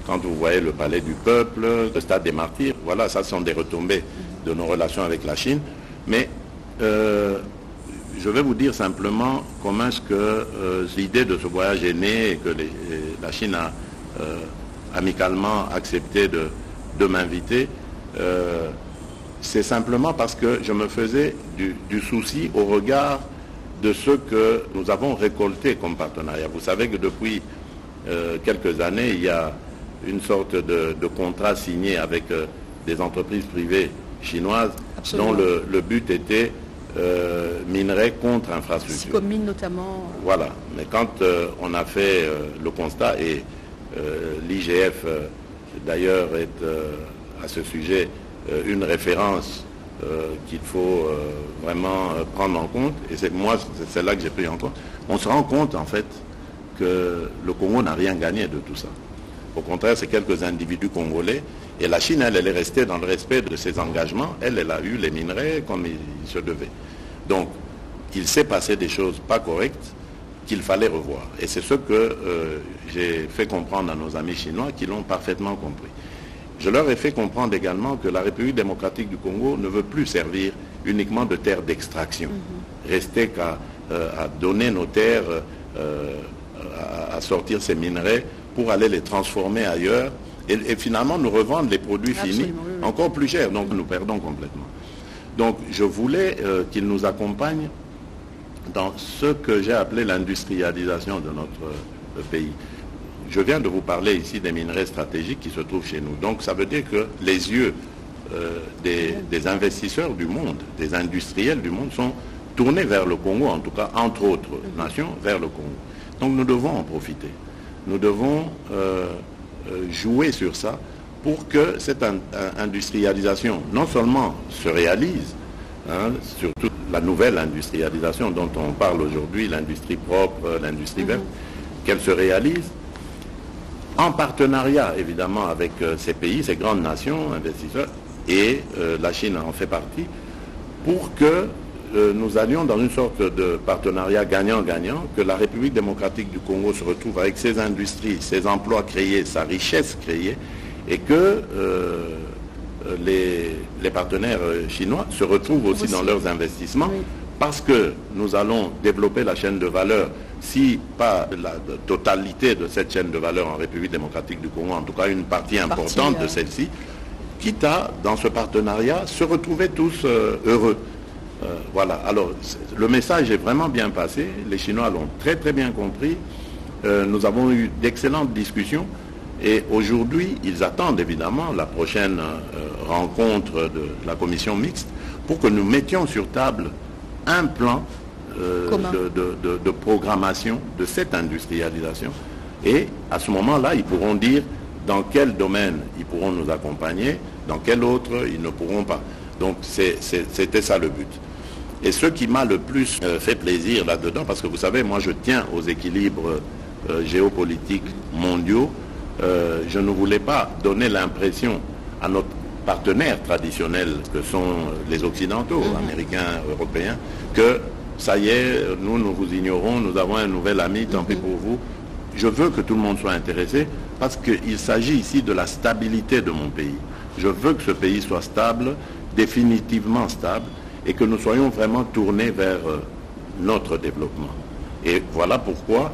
Quand vous voyez le Palais du Peuple, le Stade des Martyrs, voilà, ça sont des retombées de nos relations avec la Chine. Mais je vais vous dire simplement comment est-ce que l'idée de ce voyage est née et que la Chine a amicalement accepté de m'inviter. C'est simplement parce que je me faisais du souci au regard de ce que nous avons récolté comme partenariat. Vous savez que depuis quelques années, il y a une sorte de contrat signé avec des entreprises privées chinoises. Absolument. Dont le but était minerai contre infrastructure. Comme mine notamment. Voilà. Mais quand on a fait le constat, et l'IGF d'ailleurs est à ce sujet une référence qu'il faut vraiment prendre en compte, et c'est là que j'ai pris en compte, on se rend compte en fait que le Congo n'a rien gagné de tout ça. Au contraire, c'est quelques individus congolais, et la Chine, elle est restée dans le respect de ses engagements. Elle a eu les minerais comme il se devait. Donc, il s'est passé des choses pas correctes qu'il fallait revoir. Et c'est ce que j'ai fait comprendre à nos amis chinois, qui l'ont parfaitement compris. Je leur ai fait comprendre également que la République démocratique du Congo ne veut plus servir uniquement de terre d'extraction. Rester qu'à donner nos terres, à sortir ces minerais pour aller les transformer ailleurs et finalement nous revendre les produits finis encore plus chers. Donc nous perdons complètement. Donc je voulais qu'ils nous accompagnent dans ce que j'ai appelé l'industrialisation de notre pays. Je viens de vous parler ici des minerais stratégiques qui se trouvent chez nous. Donc ça veut dire que les yeux des investisseurs du monde, des industriels du monde sont tournés vers le Congo, en tout cas entre autres nations, vers le Congo. Donc nous devons en profiter. nous devons jouer sur ça pour que cette industrialisation non seulement se réalise, surtout la nouvelle industrialisation dont on parle aujourd'hui, l'industrie propre, l'industrie verte, qu'elle se réalise en partenariat évidemment avec ces pays, ces grandes nations, investisseurs, et la Chine en fait partie, pour que nous allions dans une sorte de partenariat gagnant-gagnant, que la République démocratique du Congo se retrouve avec ses industries, ses emplois créés, sa richesse créée, et que les partenaires chinois se retrouvent aussi dans leurs investissements, parce que nous allons développer la chaîne de valeur, si pas la totalité de cette chaîne de valeur en République démocratique du Congo, en tout cas une partie importante de celle-ci, quitte à, dans ce partenariat, se retrouver tous heureux. Voilà, alors le message est vraiment bien passé, les Chinois l'ont très très bien compris, nous avons eu d'excellentes discussions et aujourd'hui ils attendent évidemment la prochaine rencontre de la commission mixte pour que nous mettions sur table un plan de programmation de cette industrialisation, et à ce moment-là ils pourront dire dans quel domaine ils pourront nous accompagner, dans quel autre ils ne pourront pas. Donc c'était ça le but. Et ce qui m'a le plus fait plaisir là-dedans, parce que vous savez, moi je tiens aux équilibres géopolitiques mondiaux, je ne voulais pas donner l'impression à notre partenaires traditionnels que sont les Occidentaux, Américains, Européens, que ça y est, nous vous ignorons, nous avons un nouvel ami, tant pis pour vous. Je veux que tout le monde soit intéressé parce qu'il s'agit ici de la stabilité de mon pays. Je veux que ce pays soit stable, définitivement stable, et que nous soyons vraiment tournés vers notre développement. Et voilà pourquoi,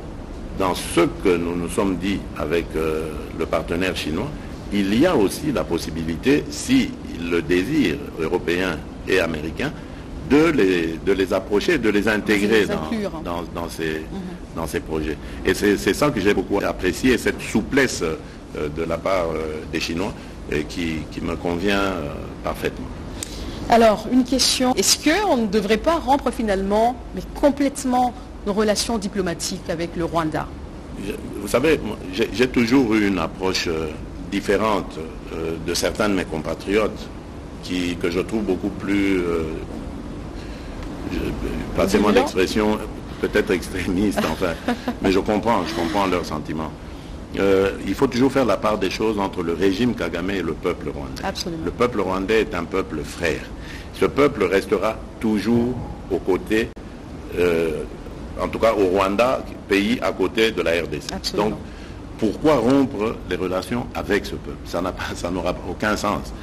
dans ce que nous nous sommes dit avec le partenaire chinois, il y a aussi la possibilité, s'ils le désirent, européens et américains, de les approcher, de les intégrer dans ces projets. Et c'est ça que j'ai beaucoup apprécié, cette souplesse de la part des Chinois qui me convient parfaitement. Alors, une question, est-ce qu'on ne devrait pas rompre finalement, mais complètement, nos relations diplomatiques avec le Rwanda? Vous savez, j'ai toujours eu une approche différente de certains de mes compatriotes que je trouve beaucoup plus, passez-moi l'expression, peut-être extrémiste, enfin, mais je comprends leurs sentiments. Il faut toujours faire la part des choses entre le régime Kagame et le peuple rwandais. Absolument. Le peuple rwandais est un peuple frère. Ce peuple restera toujours aux côtés, en tout cas au Rwanda, pays à côté de la RDC. Absolument. Donc, pourquoi rompre les relations avec ce peuple? Ça n'aura aucun sens.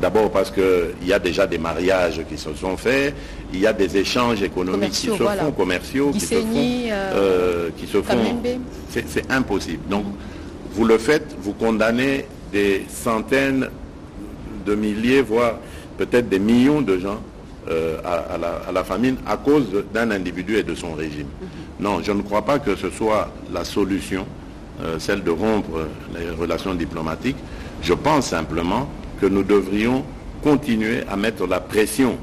D'abord parce qu'il y a déjà des mariages qui se sont faits, il y a des échanges économiques qui se font, commerciaux qui se font. C'est impossible. Donc, vous le faites, vous condamnez des centaines de milliers, voire peut-être des millions de gens à la famine à cause d'un individu et de son régime. Non, je ne crois pas que ce soit la solution, celle de rompre les relations diplomatiques. Je pense simplement que nous devrions continuer à mettre la pression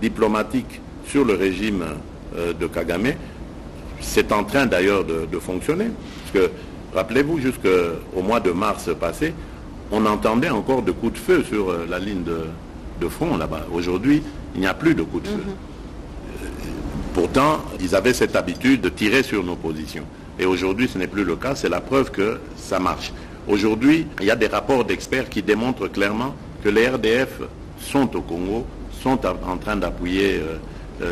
diplomatique sur le régime de Kagame. C'est en train d'ailleurs de fonctionner. Parce que, rappelez-vous, jusqu'au mois de mars passé, on entendait encore de coups de feu sur la ligne de front là-bas. Aujourd'hui, il n'y a plus de coups de feu. Pourtant, ils avaient cette habitude de tirer sur nos positions. Et aujourd'hui, ce n'est plus le cas. C'est la preuve que ça marche. Aujourd'hui, il y a des rapports d'experts qui démontrent clairement que les RDF sont au Congo, sont en train d'appuyer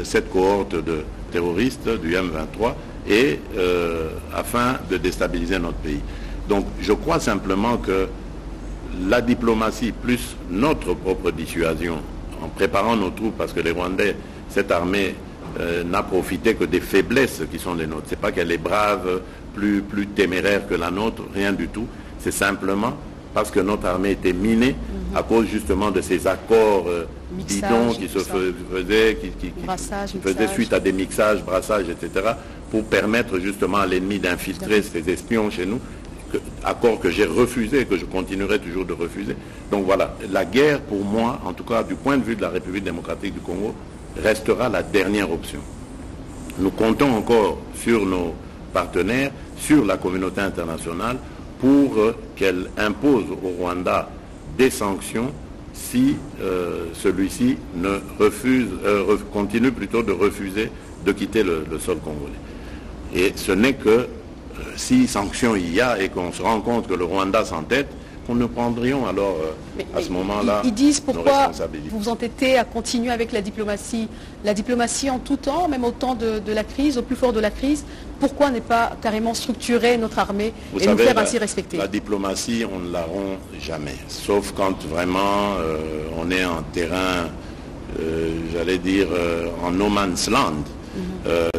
cette cohorte de terroristes du M23 et afin de déstabiliser notre pays. Donc, je crois simplement que la diplomatie plus notre propre dissuasion, en préparant nos troupes, parce que les Rwandais, cette armée n'a profité que des faiblesses qui sont les nôtres. Ce n'est pas qu'elle est brave, plus téméraire que la nôtre, rien du tout. C'est simplement parce que notre armée était minée à cause justement de ces accords bidons qui se faisaient, qui faisaient suite à des mixages, brassages, etc., pour permettre justement à l'ennemi d'infiltrer ses espions chez nous, accord que j'ai refusé et que je continuerai toujours de refuser. Donc voilà, la guerre pour moi, en tout cas du point de vue de la République démocratique du Congo, restera la dernière option. Nous comptons encore sur nos partenaires sur la communauté internationale pour qu'elle impose au Rwanda des sanctions si celui-ci ne continue plutôt de refuser de quitter le sol congolais. Et ce n'est que si sanctions il y a et qu'on se rend compte que le Rwanda s'entête, qu'on nous prendrions alors à ce moment-là. Ils disent pourquoi vous vous entêtez à continuer avec la diplomatie en tout temps, même au temps de la crise, au plus fort de la crise. Pourquoi ne pas carrément structurer notre armée et nous faire ainsi respecter? La diplomatie, on ne la rompt jamais, sauf quand vraiment on est en terrain, j'allais dire, en no man's land.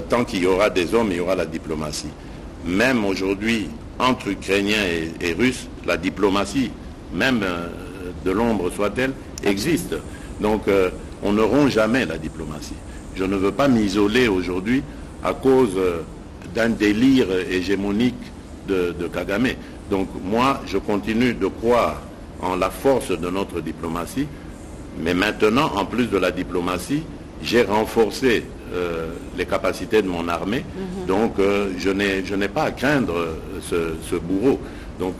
Tant qu'il y aura des hommes, il y aura la diplomatie. Même aujourd'hui, entre Ukrainiens et Russes, la diplomatie, même de l'ombre soit-elle, existe. Donc on ne rompt jamais la diplomatie. Je ne veux pas m'isoler aujourd'hui à cause d'un délire hégémonique de Kagame. Donc moi, je continue de croire en la force de notre diplomatie, mais maintenant, en plus de la diplomatie, j'ai renforcé les capacités de mon armée, donc je n'ai pas à craindre ce bourreau. Donc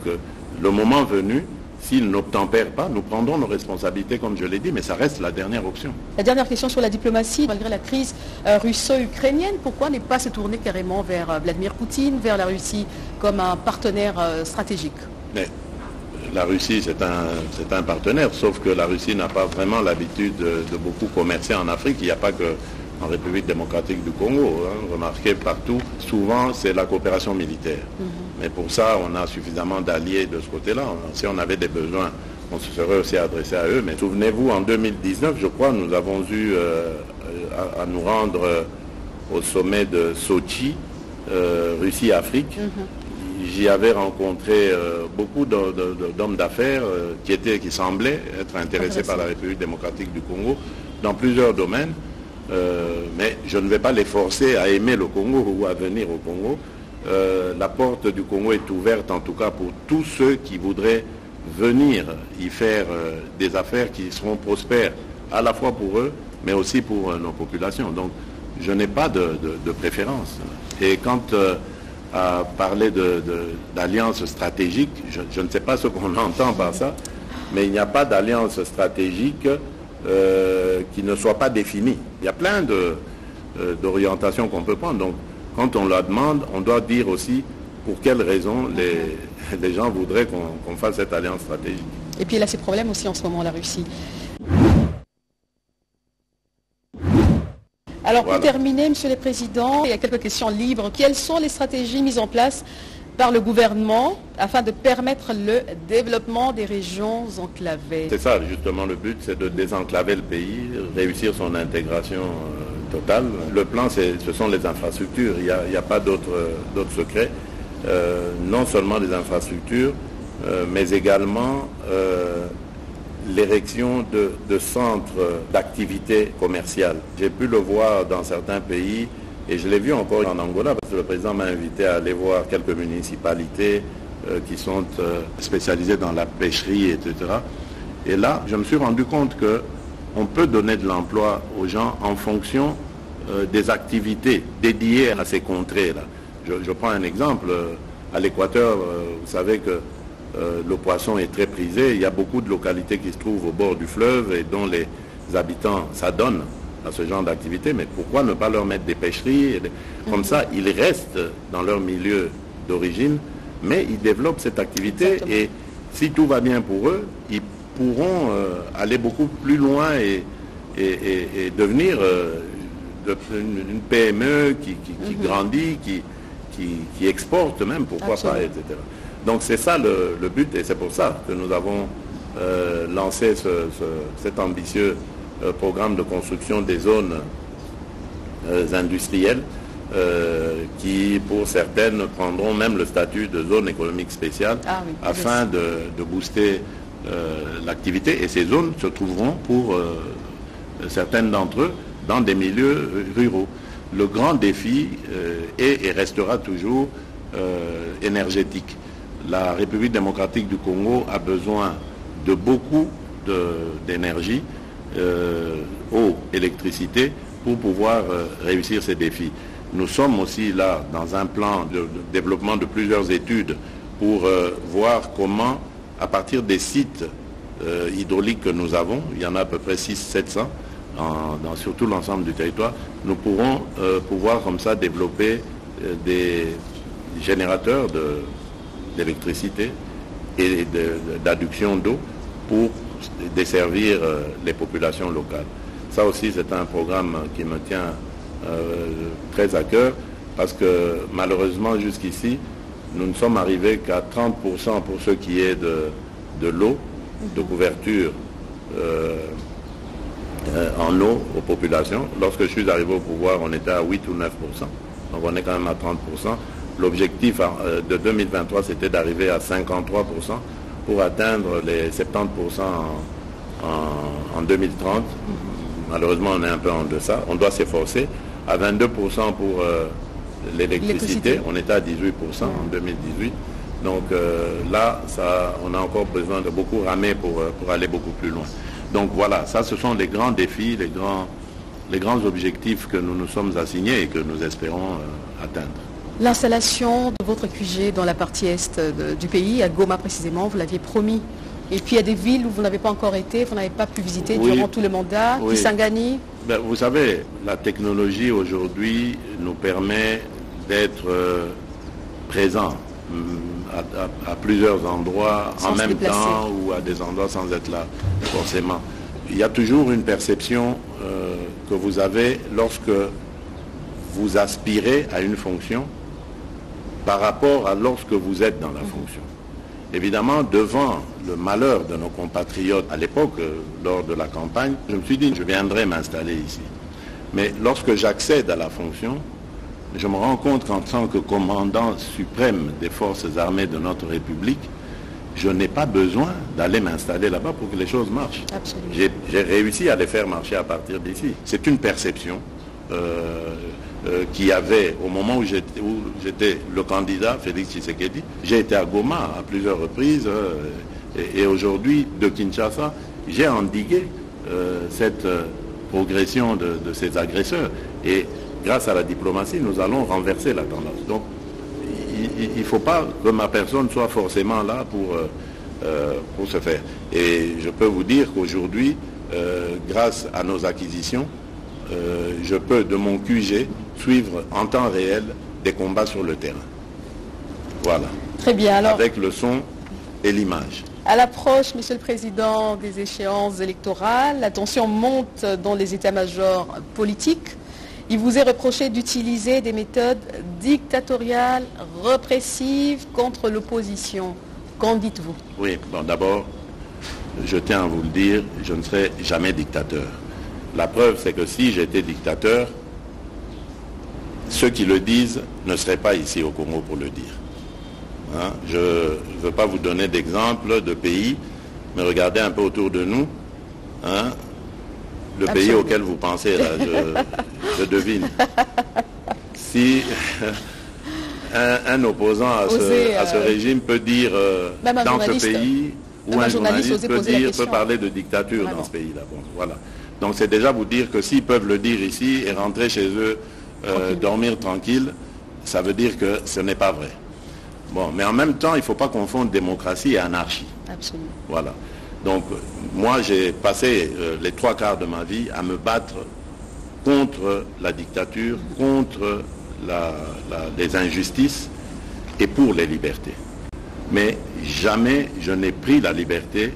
le moment venu, s'il n'obtempère pas, nous prendrons nos responsabilités, comme je l'ai dit, mais ça reste la dernière option. La dernière question sur la diplomatie, malgré la crise russo-ukrainienne, pourquoi ne pas se tourner carrément vers Vladimir Poutine, vers la Russie comme un partenaire stratégique? Mais la Russie, c'est un partenaire, sauf que la Russie n'a pas vraiment l'habitude de beaucoup commercer en Afrique. Il n'y a pas que en République démocratique du Congo. Remarquez partout, souvent c'est la coopération militaire. Mais pour ça, on a suffisamment d'alliés de ce côté-là. Si on avait des besoins, on se serait aussi adressé à eux. Mais souvenez-vous, en 2019, je crois, nous avons eu à nous rendre au sommet de Sochi, Russie-Afrique. J'y avais rencontré beaucoup d'hommes d'affaires qui semblaient être intéressés par la République démocratique du Congo dans plusieurs domaines. Mais je ne vais pas les forcer à aimer le Congo ou à venir au Congo. La porte du Congo est ouverte en tout cas pour tous ceux qui voudraient venir y faire des affaires qui seront prospères à la fois pour eux, mais aussi pour nos populations. Donc je n'ai pas de préférence. Et quant à parler d'alliance stratégique, je ne sais pas ce qu'on entend par ça, mais il n'y a pas d'alliance stratégique qui ne soit pas définie. Il y a plein d'orientations qu'on peut prendre. Donc, quand on la demande, on doit dire aussi pour quelles raisons les gens voudraient qu'on fasse cette alliance stratégique. Et puis, elle a ses problèmes aussi en ce moment, la Russie. Alors, pour terminer, Monsieur le Président, il y a quelques questions libres. Quelles sont les stratégies mises en place par le gouvernement afin de permettre le développement des régions enclavées? C'est ça justement le but, c'est de désenclaver le pays, réussir son intégration totale. Le plan, ce sont les infrastructures, il n'y a pas d'autres secrets. Non seulement des infrastructures, mais également l'érection de centres d'activité commerciale. J'ai pu le voir dans certains pays. Et je l'ai vu encore en Angola, parce que le président m'a invité à aller voir quelques municipalités qui sont spécialisées dans la pêcherie, etc. Et là, je me suis rendu compte qu'on peut donner de l'emploi aux gens en fonction des activités dédiées à ces contrées-là. Je prends un exemple. À l'Équateur, vous savez que le poisson est très prisé. Il y a beaucoup de localités qui se trouvent au bord du fleuve et dont les habitants s'adonnent à ce genre d'activité, mais pourquoi ne pas leur mettre des pêcheries? Comme ça, ils restent dans leur milieu d'origine, mais ils développent cette activité. Exactement. Et si tout va bien pour eux, ils pourront aller beaucoup plus loin et devenir une PME qui grandit, qui exporte même, pourquoi pas, etc. Donc c'est ça le but, et c'est pour ça que nous avons lancé cet ambitieux programme de construction des zones industrielles qui, pour certaines, prendront même le statut de zone économique spéciale afin de booster l'activité. Et ces zones se trouveront, pour certaines d'entre eux, dans des milieux ruraux. Le grand défi est et restera toujours énergétique. La République démocratique du Congo a besoin de beaucoup d'énergie, eau, électricité, pour pouvoir réussir ces défis. Nous sommes aussi là dans un plan de développement de plusieurs études pour voir comment, à partir des sites hydrauliques que nous avons, il y en a à peu près 600-700 sur tout l'ensemble du territoire, nous pourrons pouvoir comme ça développer des générateurs d'électricité et d'adduction d'eau pour desservir les populations locales. Ça aussi, c'est un programme qui me tient très à cœur parce que malheureusement, jusqu'ici, nous ne sommes arrivés qu'à 30% pour ce qui est de l'eau, de couverture en eau aux populations. Lorsque je suis arrivé au pouvoir, on était à 8 ou 9%. Donc on est quand même à 30%. L'objectif de 2023, c'était d'arriver à 53% pour atteindre les 70% en 2030. Malheureusement, on est un peu en deçà. On doit s'efforcer. À 22% pour l'électricité. On était à 18% en 2018. Donc là, on a encore besoin de beaucoup ramer pour aller beaucoup plus loin. Donc voilà, ça ce sont les grands défis, les grands objectifs que nous nous sommes assignés et que nous espérons atteindre. L'installation de votre QG dans la partie est du pays, à Goma précisément, vous l'aviez promis. Et puis il y a des villes où vous n'avez pas encore été, vous n'avez pas pu visiter durant tout le mandat, Kisangani. Vous savez, la technologie aujourd'hui nous permet d'être présents à plusieurs endroits en même temps ou à des endroits sans être là forcément. Il y a toujours une perception que vous avez lorsque vous aspirez à une fonction par rapport à lorsque vous êtes dans la fonction. Évidemment, devant le malheur de nos compatriotes à l'époque, lors de la campagne, je me suis dit je viendrai m'installer ici. Mais lorsque j'accède à la fonction, je me rends compte qu'en tant que commandant suprême des forces armées de notre République, je n'ai pas besoin d'aller m'installer là-bas pour que les choses marchent. J'ai réussi à les faire marcher à partir d'ici. C'est une perception qu'il y avait au moment où j'étais le candidat, Félix Tshisekedi. J'ai été à Goma à plusieurs reprises et aujourd'hui, de Kinshasa, j'ai endigué cette progression de ces agresseurs. Et grâce à la diplomatie, nous allons renverser la tendance. Donc, il ne faut pas que ma personne soit forcément là pour ce faire. Et je peux vous dire qu'aujourd'hui, grâce à nos acquisitions, je peux, de mon QG, suivre en temps réel des combats sur le terrain. Voilà. Très bien. Alors, avec le son et l'image. À l'approche, Monsieur le Président, des échéances électorales, la tension monte dans les états-majors politiques. Il vous est reproché d'utiliser des méthodes dictatoriales, répressives contre l'opposition. Qu'en dites-vous? Oui, bon, d'abord, je tiens à vous le dire, je ne serai jamais dictateur. La preuve, c'est que si j'étais dictateur, ceux qui le disent ne seraient pas ici au Congo pour le dire. Hein? Je ne veux pas vous donner d'exemple de pays, mais regardez un peu autour de nous. Hein? Le pays auquel vous pensez, là, je devine. Si un opposant à ce régime peut dire dans ce pays, ou un journaliste peut parler de dictature dans ce pays-là. Bon, voilà. Donc c'est déjà vous dire que s'ils peuvent le dire ici et rentrer chez eux, dormir tranquille, ça veut dire que ce n'est pas vrai. Bon, mais en même temps, il ne faut pas confondre démocratie et anarchie. Absolument. Voilà. Donc, moi, j'ai passé les 3/4 de ma vie à me battre contre la dictature, contre les injustices et pour les libertés. Mais jamais je n'ai pris la liberté